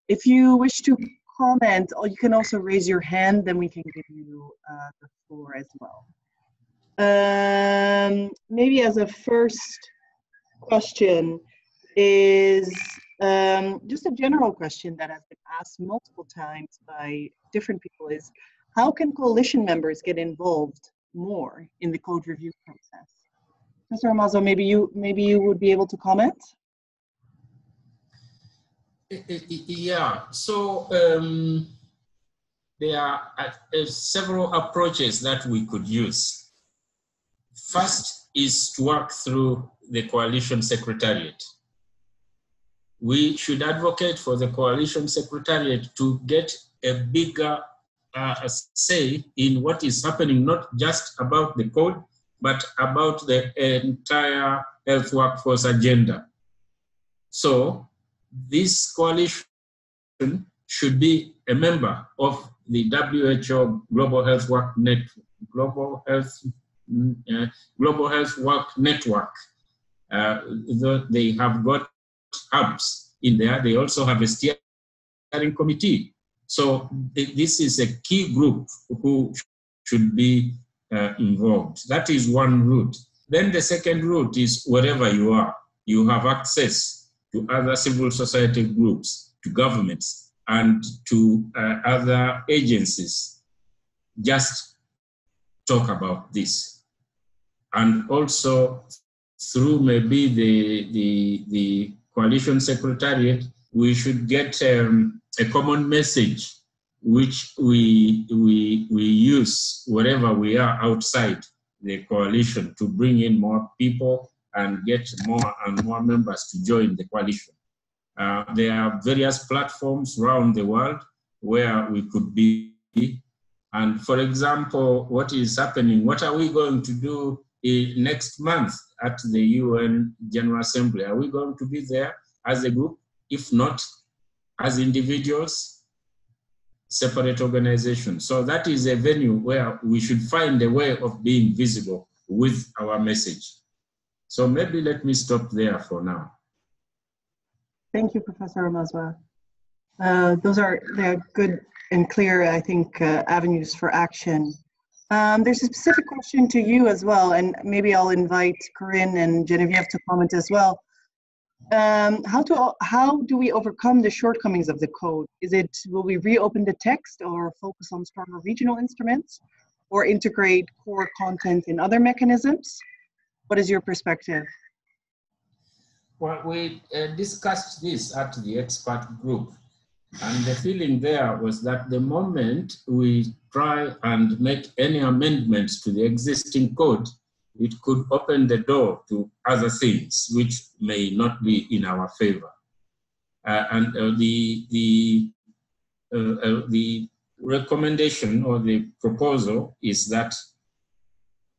If you wish to comment, or you can also raise your hand, then we can give you the floor as well. Maybe as a first question, is just a general question that has been asked multiple times by different people is, how can coalition members get involved more in the code review process? Mr. Amazo, maybe you would be able to comment?
Yeah, so there are several approaches that we could use. First is to work through the coalition secretariat. We should advocate for the coalition secretariat to get a bigger say in what is happening, not just about the code, but about the entire health workforce agenda. So this coalition should be a member of the WHO Global Health Work Network, Global Health Work Network. They have got hubs in there. They also have a steering committee. So this is a key group who should be involved. That is one route. Then the second route is wherever you are, you have access to other civil society groups, to governments, and to other agencies. Just talk about this. And also through maybe the coalition secretariat, we should get a common message which we use wherever we are outside the coalition to bring in more people and get more and more members to join the coalition. There are various platforms around the world where we could be. And for example, what is happening, what are we going to do next month at the UN General Assembly? Are we going to be there as a group? If not, as individuals, separate organizations. So that is a venue where we should find a way of being visible with our message. So maybe let me stop there for now.
Thank you, Professor Amazwa. They're good and clear, I think, avenues for action. There's a specific question to you as well, and maybe I'll invite Corinne and Genevieve to comment as well. How do we overcome the shortcomings of the code? Will we reopen the text or focus on stronger regional instruments or integrate core content in other mechanisms? What is your perspective?
Well, we discussed this at the expert group, and the feeling there was that the moment we try and make any amendments to the existing code, it could open the door to other things which may not be in our favor. The recommendation or the proposal is that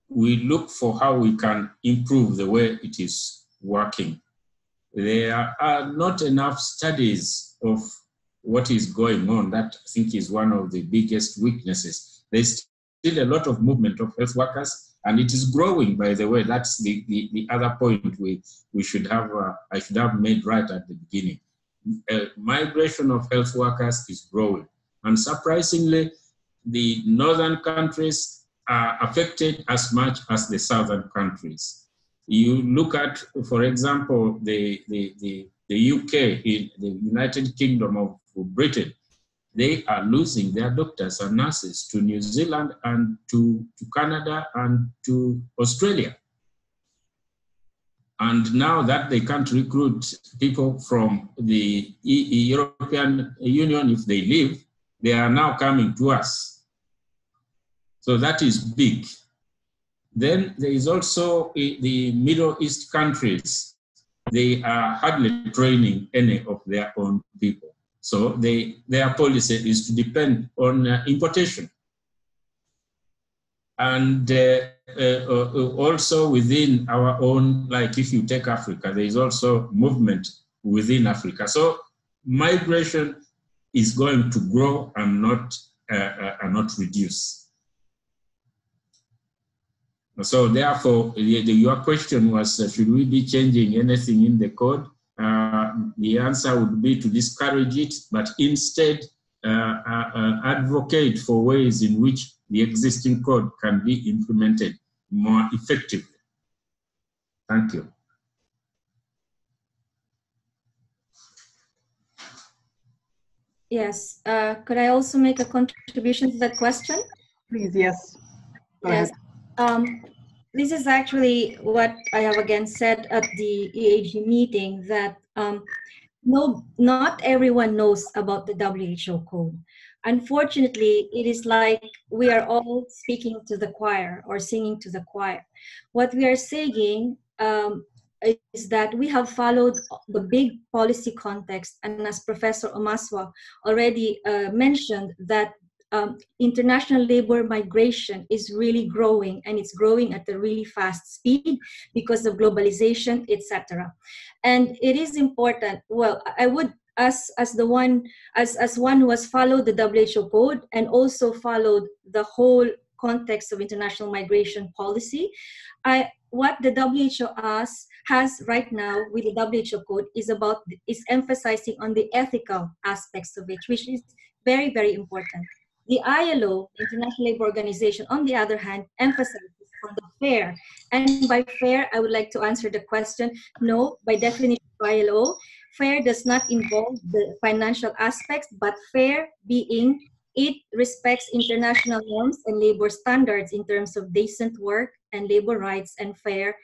we look for how we can improve the way it is working. There are not enough studies of what is going on. That I think is one of the biggest weaknesses. There's still a lot of movement of health workers, and it is growing, by the way. That's the other point we should have, I should have made right at the beginning. Migration of health workers is growing. And surprisingly, the northern countries are affected as much as the southern countries. You look at, for example, the UK, in the United Kingdom of Britain, they are losing their doctors and nurses to New Zealand and to Canada and to Australia. And now that they can't recruit people from the European Union if they leave, they are now coming to us. So that is big. Then there is also the Middle East countries. They are hardly training any of their own people. So their policy is to depend on importation. And also within our own, like if you take Africa, there is also movement within Africa. So migration is going to grow and not reduce. So therefore, your question was, should we be changing anything in the code? The answer would be to discourage it, but instead advocate for ways in which the existing code can be implemented more effectively. Thank you.
Yes. Could I also make a contribution to that question?
Please, yes. Go
Yes.
ahead.
This is actually what I have again said at the EAG meeting, that no, not everyone knows about the WHO code. Unfortunately, it is like we are all speaking to the choir or singing to the choir. What we are saying is that we have followed the big policy context, and as Professor Omaswa already mentioned, that international labor migration is really growing, and it's growing at a really fast speed because of globalization, etc. And it is important. Well, I would, as one who has followed the WHO code and also followed the whole context of international migration policy, what the WHO has right now with the WHO code is emphasizing on the ethical aspects of it, which is very, very important. The ILO, International Labour Organization, on the other hand, emphasizes on the fair. And by fair, I would like to answer the question, no, by definition of ILO, fair does not involve the financial aspects, but fair being it respects international norms and labor standards in terms of decent work and labor rights and fair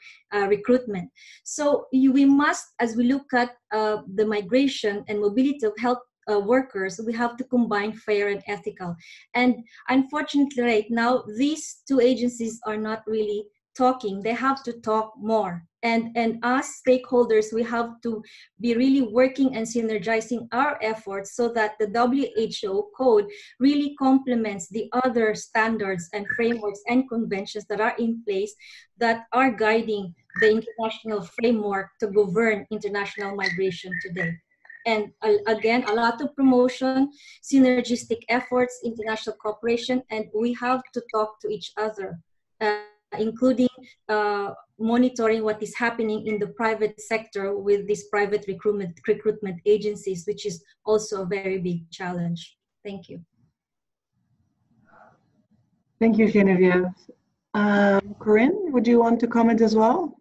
recruitment. So we must, as we look at the migration and mobility of health workers, we have to combine fair and ethical. And unfortunately, right now, these two agencies are not really talking. They have to talk more. And us stakeholders, we have to be really working and synergizing our efforts so that the WHO code really complements the other standards and frameworks and conventions that are in place that are guiding the international framework to govern international migration today. And again, a lot of promotion, synergistic efforts, international cooperation, and we have to talk to each other, including monitoring what is happening in the private sector with these private recruitment agencies, which is also a very big challenge. Thank you.
Thank you, Genevieve. Corinne, would you want to comment as well?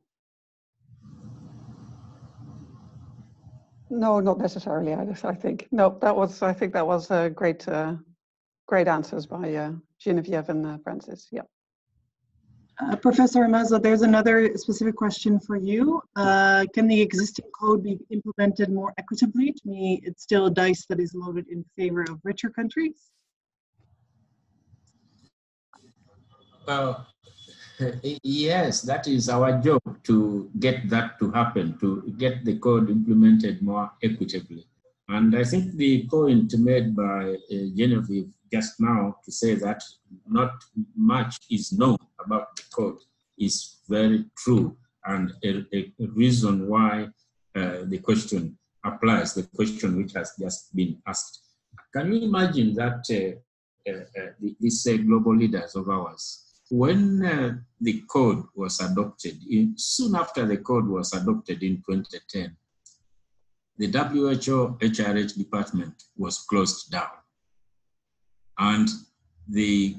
No, not necessarily. I think no. I think that was great answers by Genevieve and Francis. Yeah.
Professor Omaswa, there's another specific question for you. Can the existing code be implemented more equitably? To me, it's still a dice that is loaded in favor of richer countries.
Well, yes, that is our job, to get that to happen, to get the code implemented more equitably. And I think the point made by Genevieve just now to say that not much is known about the code is very true, and a reason why the question applies, the question which has just been asked. Can you imagine that these global leaders of ours, when the code was adopted, soon after the code was adopted in 2010, the WHO HRH department was closed down. And the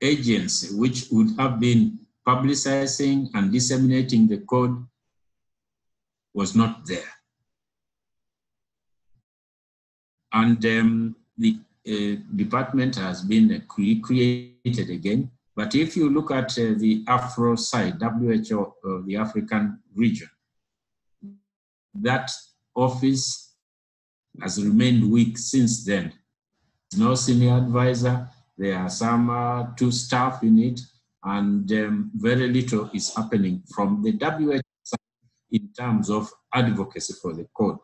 agency which would have been publicizing and disseminating the code was not there. And the department has been created again. But if you look at the Afro side, WHO, the African region, that office has remained weak since then. There's no senior advisor, there are some 2 staff in it, and very little is happening from the WHO side in terms of advocacy for the code.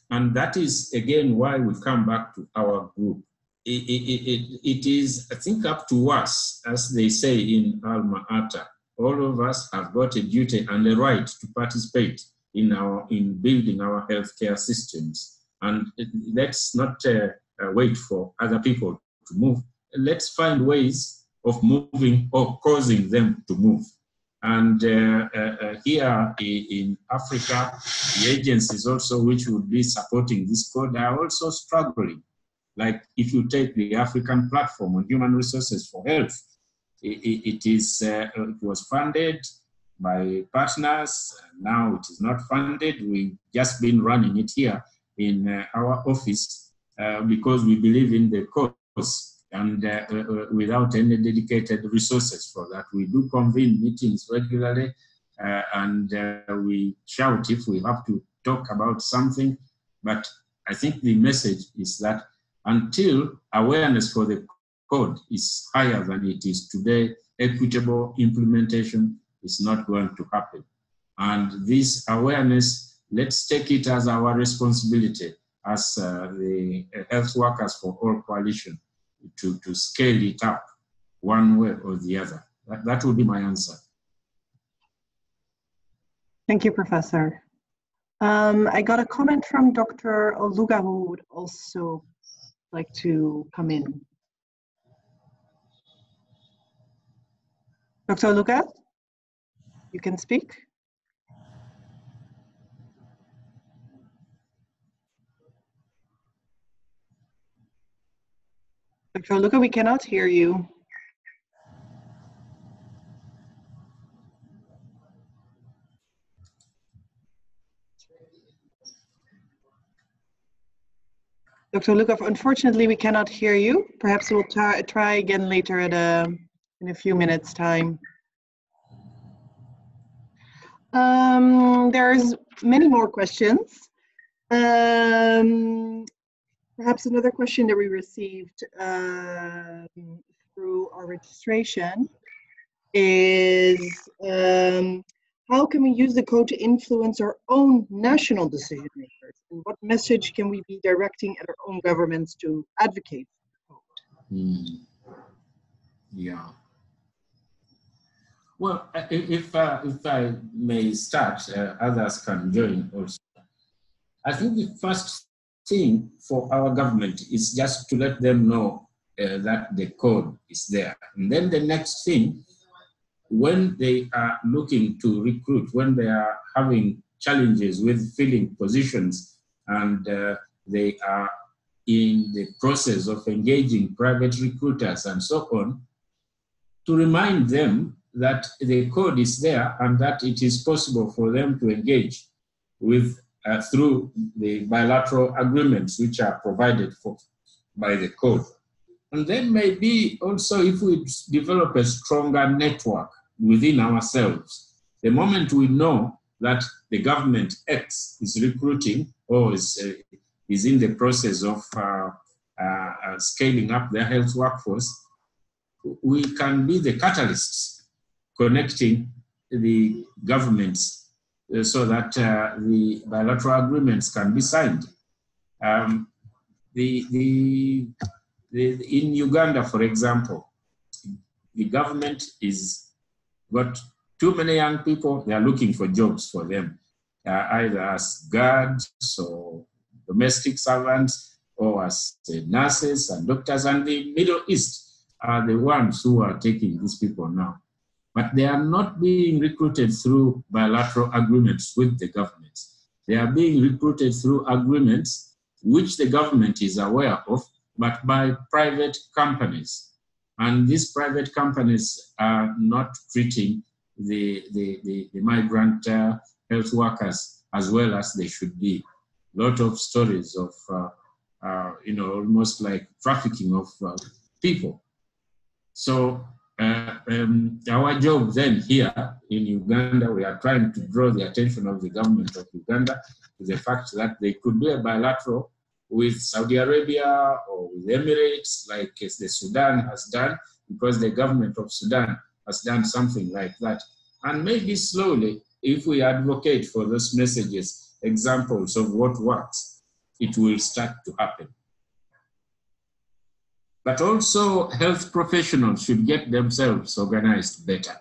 And that is, again, why we come back to our group. It is, I think, up to us, as they say in Alma Ata. All of us have got a duty and a right to participate in building our healthcare systems. And let's not wait for other people to move. Let's find ways of moving or causing them to move. And here in Africa, the agencies also which would be supporting this code are also struggling. Like if you take the African Platform on Human Resources for Health, it was funded by partners. Now it is not funded. We've just been running it here in our office because we believe in the cause, and without any dedicated resources for that. We do convene meetings regularly, and we shout if we have to talk about something. But I think the message is that until awareness for the code is higher than it is today, equitable implementation is not going to happen. And this awareness, let's take it as our responsibility as the Health Workers for All Coalition to scale it up one way or the other. That would be my answer.
Thank you, Professor. I got a comment from Dr. Oluga, who would also like to come in. Dr. Oluga, you can speak. Dr. Oluga, we cannot hear you. Dr. Oluga, unfortunately, we cannot hear you. Perhaps we'll try again later at in a few minutes' time. There's many more questions. Perhaps another question that we received through our registration is how can we use the code to influence our own national decision makers? And what message can we be directing at our own governments to advocate for the code?
Yeah. Well, if I may start, others can join also. I think the first thing for our government is just to let them know that the code is there. And then the next thing, when they are looking to recruit, when they are having challenges with filling positions and they are in the process of engaging private recruiters and so on, to remind them that the code is there and that it is possible for them to engage with through the bilateral agreements which are provided for by the code. And then maybe also if we develop a stronger network within ourselves, the moment we know that the government X is recruiting or is in the process of scaling up their health workforce, we can be the catalysts connecting the governments so that the bilateral agreements can be signed. In Uganda, for example, the government is got too many young people. They are looking for jobs for them, either as guards or domestic servants or as nurses and doctors. And the Middle East are the ones who are taking these people now. But they are not being recruited through bilateral agreements with the governments. They are being recruited through agreements which the government is aware of, but by private companies. And these private companies are not treating the migrant health workers as well as they should be. A lot of stories of, almost like trafficking of people. So our job then here in Uganda, we are trying to draw the attention of the government of Uganda to the fact that they could do a bilateral with Saudi Arabia or with Emirates, like the Sudan has done, because the government of Sudan has done something like that. And maybe slowly, if we advocate for those messages, examples of what works, it will start to happen. But also health professionals should get themselves organized better.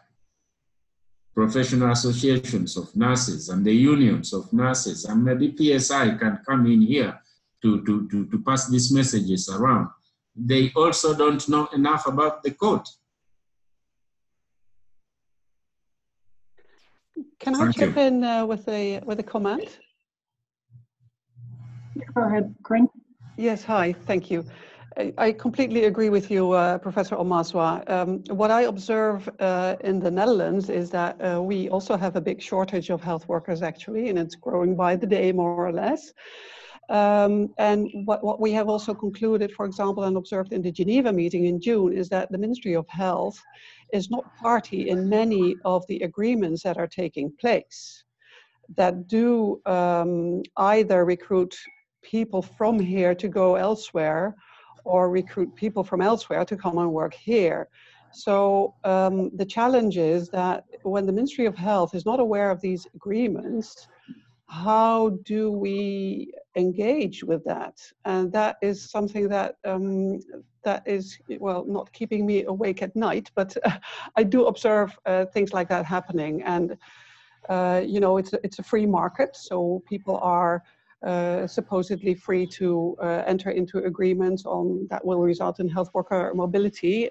Professional associations of nurses and the unions of nurses, and maybe PSI can come in here to pass these messages around. They also don't know enough about the code.
Can I chip in with a comment?
Go ahead, Corinne.
Yes, hi, thank you. I completely agree with you, Professor Omaswa. What I observe in the Netherlands is that we also have a big shortage of health workers, actually, and it's growing by the day, more or less. And what we have also concluded, for example, and observed in the Geneva meeting in June, is that the Ministry of Health is not party in many of the agreements that are taking place, that do either recruit people from here to go elsewhere, or recruit people from elsewhere to come and work here. So the challenge is that when the Ministry of Health is not aware of these agreements, how do we engage with that? And that is something that that is, well, not keeping me awake at night, but I do observe things like that happening. And you know, it's a free market, so people are supposedly free to enter into agreements on that will result in health worker mobility.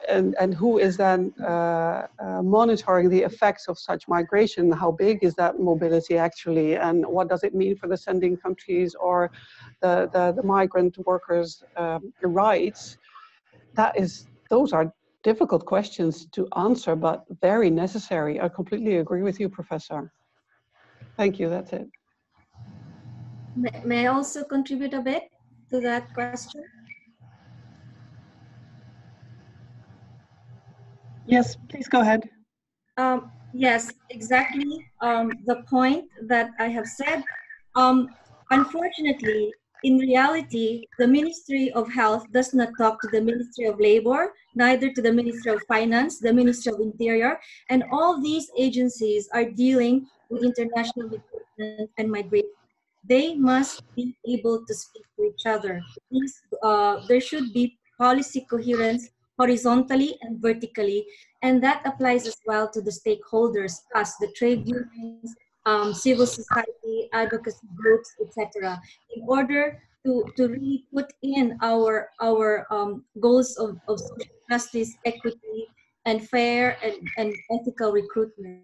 And who is then monitoring the effects of such migration? How big is that mobility actually, and what does it mean for the sending countries or the migrant workers' rights? Those are difficult questions to answer, but very necessary. I completely agree with you, Professor. Thank you, that's it.
May I also contribute a bit to that question?
Yes, please go ahead.
Yes, exactly the point that I have said. Unfortunately, in reality, the Ministry of Health does not talk to the Ministry of Labor, neither to the Ministry of Finance, the Ministry of Interior, and all these agencies are dealing with international recruitment and migration. They must be able to speak to each other. There should be policy coherence horizontally and vertically, and that applies as well to the stakeholders, us, the trade unions, civil society, advocacy groups, etc. In order to really put in our goals of social justice, equity, and fair and ethical recruitment.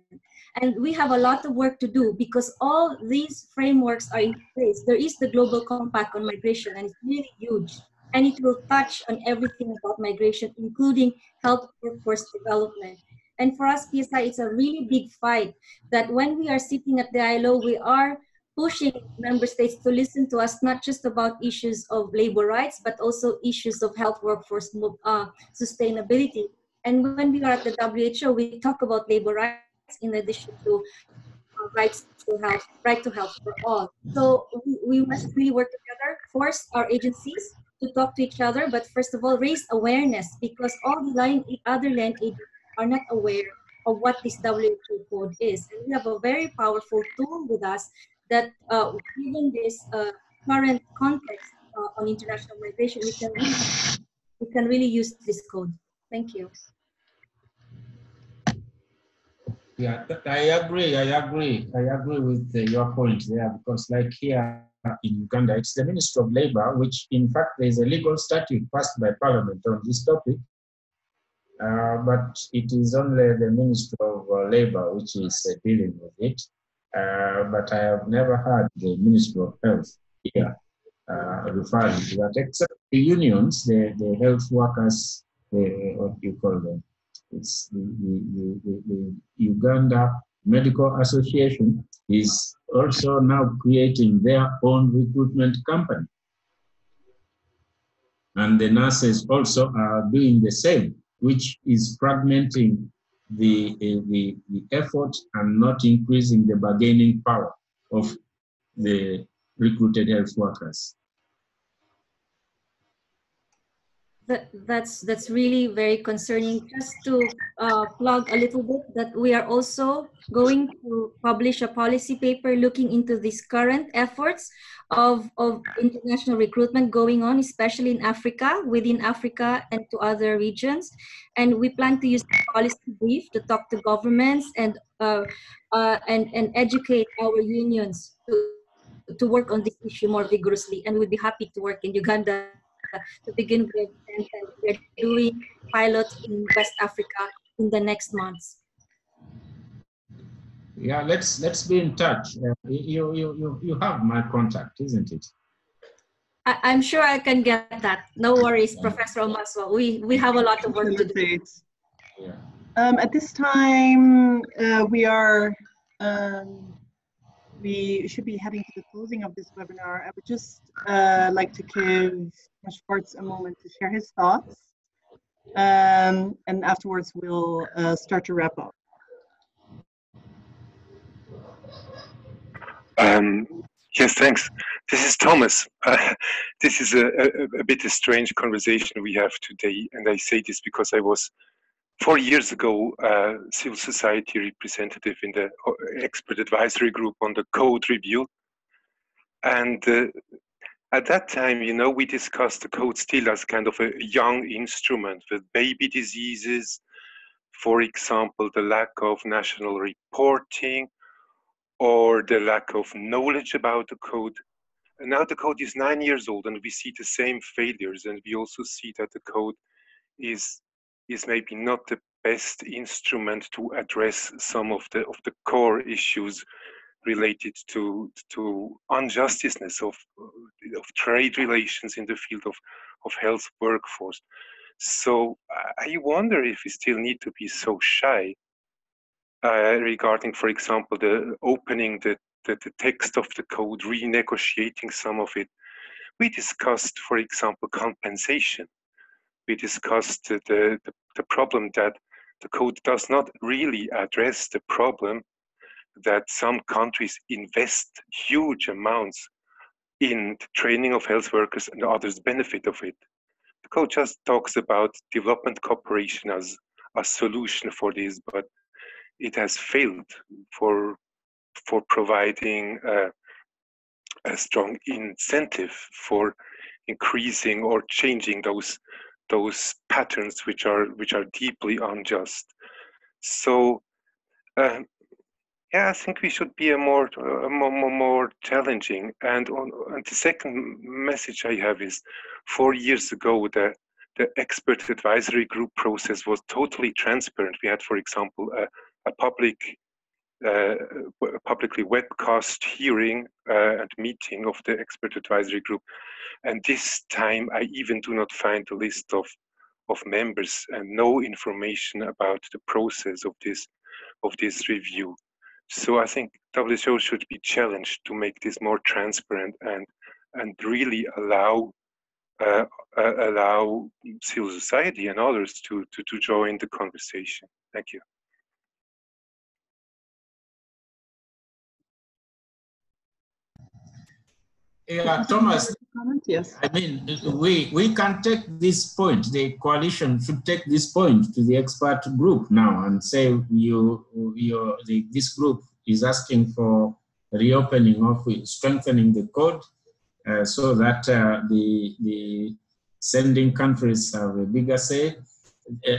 And we have a lot of work to do because all these frameworks are in place. There is the Global Compact on Migration, and it's really huge. And it will touch on everything about migration, including health workforce development. And for us, PSI, it's a really big fight that when we are sitting at the ILO, we are pushing member states to listen to us, not just about issues of labor rights, but also issues of health workforce sustainability. And when we are at the WHO, we talk about labor rights in addition to right to health for all. So we must really work together, force our agencies to talk to each other, but first of all, raise awareness, because all the other land agencies are not aware of what this WTO Code is. And we have a very powerful tool with us that, given this current context on international migration, we can really use this code. Thank you.
Yeah, I agree with your point there, because like here in Uganda, it's the Ministry of Labor, which in fact there is a legal statute passed by Parliament on this topic, but it is only the Ministry of Labor which is dealing with it. But I have never heard the Ministry of Health here referring to that, except the unions, the health workers, what do you call them? It's the Uganda Medical Association is also now creating their own recruitment company. And the nurses also are doing the same, which is fragmenting the effort and not increasing the bargaining power of the recruited health workers.
That's really very concerning. Just to plug a little bit, that we are also going to publish a policy paper looking into these current efforts of international recruitment going on, especially in Africa, within Africa and to other regions. And we plan to use the policy brief to talk to governments and educate our unions to work on this issue more vigorously. And we'd be happy to work in Uganda to begin with, and we're doing pilots in West Africa in the next months.
Yeah, let's be in touch. You have my contact, isn't it?
I'm sure I can get that. No worries, Professor Omaswa. We have a lot of work to do.
Yeah. At this time, we are we should be heading to the closing of this webinar, I would just like to give Mr. Schwartz a moment to share his thoughts. And afterwards, we'll start to wrap up.
Yes, thanks. This is Thomas. This is a bit a strange conversation we have today, and I say this because I was 4 years ago civil society representative in the expert advisory group on the code review, and at that time, you know, we discussed the code still as kind of a young instrument with baby diseases, for example, the lack of national reporting, or the lack of knowledge about the code. And now the code is 9 years old and we see the same failures, and we also see that the code is maybe not the best instrument to address some of the core issues related to unjusticeness of trade relations in the field of health workforce. So I wonder if we still need to be so shy regarding, for example, the opening the text of the code, renegotiating some of it. We discussed, for example, compensation. We discussed the problem that the code does not really address the problem that some countries invest huge amounts in the training of health workers and others benefit of it. The code just talks about development cooperation as a solution for this, but it has failed for providing a strong incentive for increasing or changing those patterns which are deeply unjust. So yeah, I think we should be more challenging. And the second message I have is, 4 years ago, the expert advisory group process was totally transparent. We had, for example, a publicly webcast hearing and meeting of the expert advisory group. And this time I even do not find a list of members and no information about the process of this review. So I think WTO should be challenged to make this more transparent and really allow civil society and others to join the conversation. Thank you.
Yeah, Thomas,
Yes.
I mean, we can take this point, the coalition should take this point to the expert group now and say this group is asking for reopening of strengthening the code so that the sending countries have a bigger say.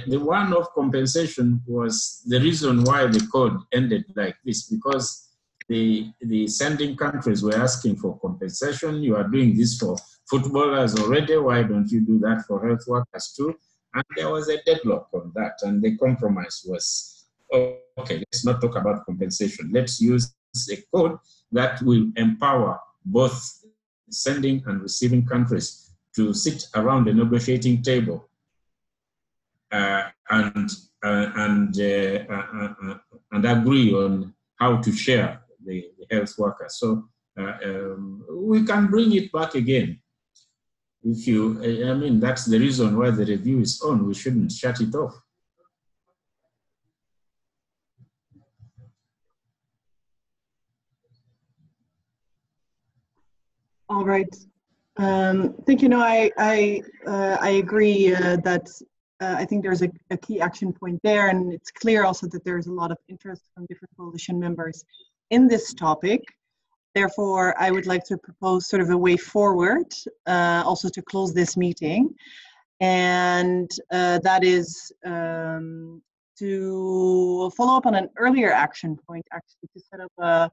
The one of compensation was the reason why the code ended like this, because the sending countries were asking for compensation. You are doing this for footballers already, why don't you do that for health workers too? And there was a deadlock on that, and the compromise was, okay, let's not talk about compensation. Let's use a code that will empower both sending and receiving countries to sit around the negotiating table and agree on how to share the health workers. So we can bring it back again. If you, I mean, that's the reason why the review is on. We shouldn't shut it off.
All right. Thank you. No, I agree that I think there's a key action point there, and it's clear also that there's a lot of interest from different coalition members in this topic. Therefore, I would like to propose sort of a way forward, also to close this meeting, and that is to follow up on an earlier action point, actually, to set up a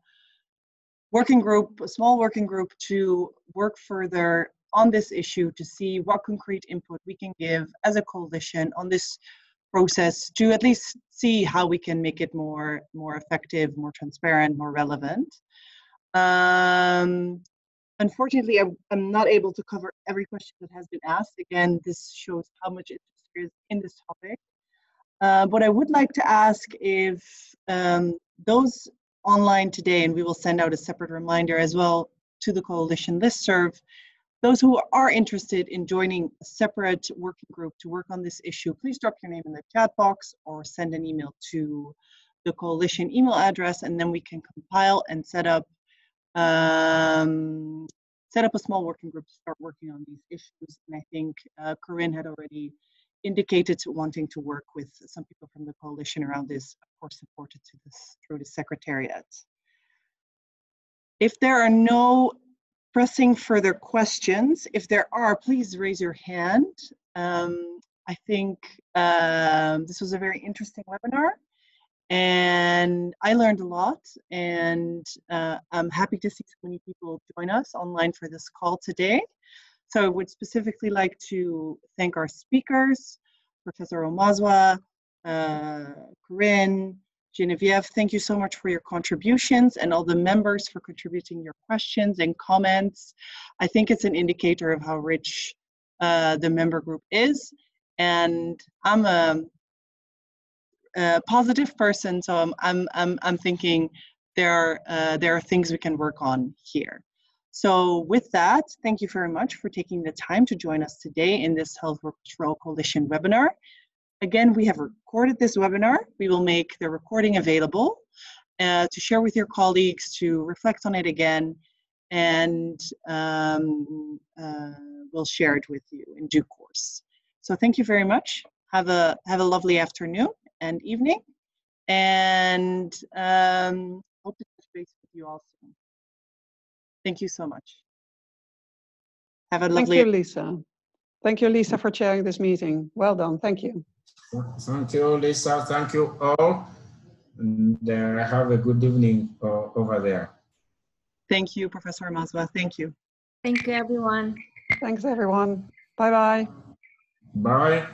working group, a small working group, to work further on this issue, to see what concrete input we can give as a coalition on this process, to at least see how we can make it more effective, more transparent, more relevant. Unfortunately, I'm not able to cover every question that has been asked. Again, this shows how much interest there is in this topic. But I would like to ask if those online today, and we will send out a separate reminder as well to the coalition listserv. Those who are interested in joining a separate working group to work on this issue, please drop your name in the chat box or send an email to the coalition email address, and then we can compile and set up a small working group to start working on these issues. And I think Corinne had already indicated wanting to work with some people from the coalition around this, of course supported to this through the Secretariat. If there are no pressing further questions, if there are, please raise your hand. I think this was a very interesting webinar, and I learned a lot, and I'm happy to see so many people join us online for this call today. So I would specifically like to thank our speakers, Professor Omazwa, Corinne, Genevieve. Thank you so much for your contributions, and all the members for contributing your questions and comments. I think it's an indicator of how rich the member group is, and I'm a positive person, so I'm thinking there are things we can work on here. So with that, thank you very much for taking the time to join us today in this Health Workers for All Coalition webinar. Again, we have recorded this webinar. We will make the recording available to share with your colleagues, to reflect on it again, and we'll share it with you in due course. So thank you very much. Have a lovely afternoon and evening, and hope to touch base with you all soon. Thank you so much. Have a lovely.
Thank you, Lisa. Thank you, Lisa, for chairing this meeting. Well done. Thank you.
Thank you, Lisa. Thank you all. And have a good evening over there.
Thank you, Professor Maswa. Thank you.
Thank you, everyone.
Thanks, everyone. Bye-bye.
Bye.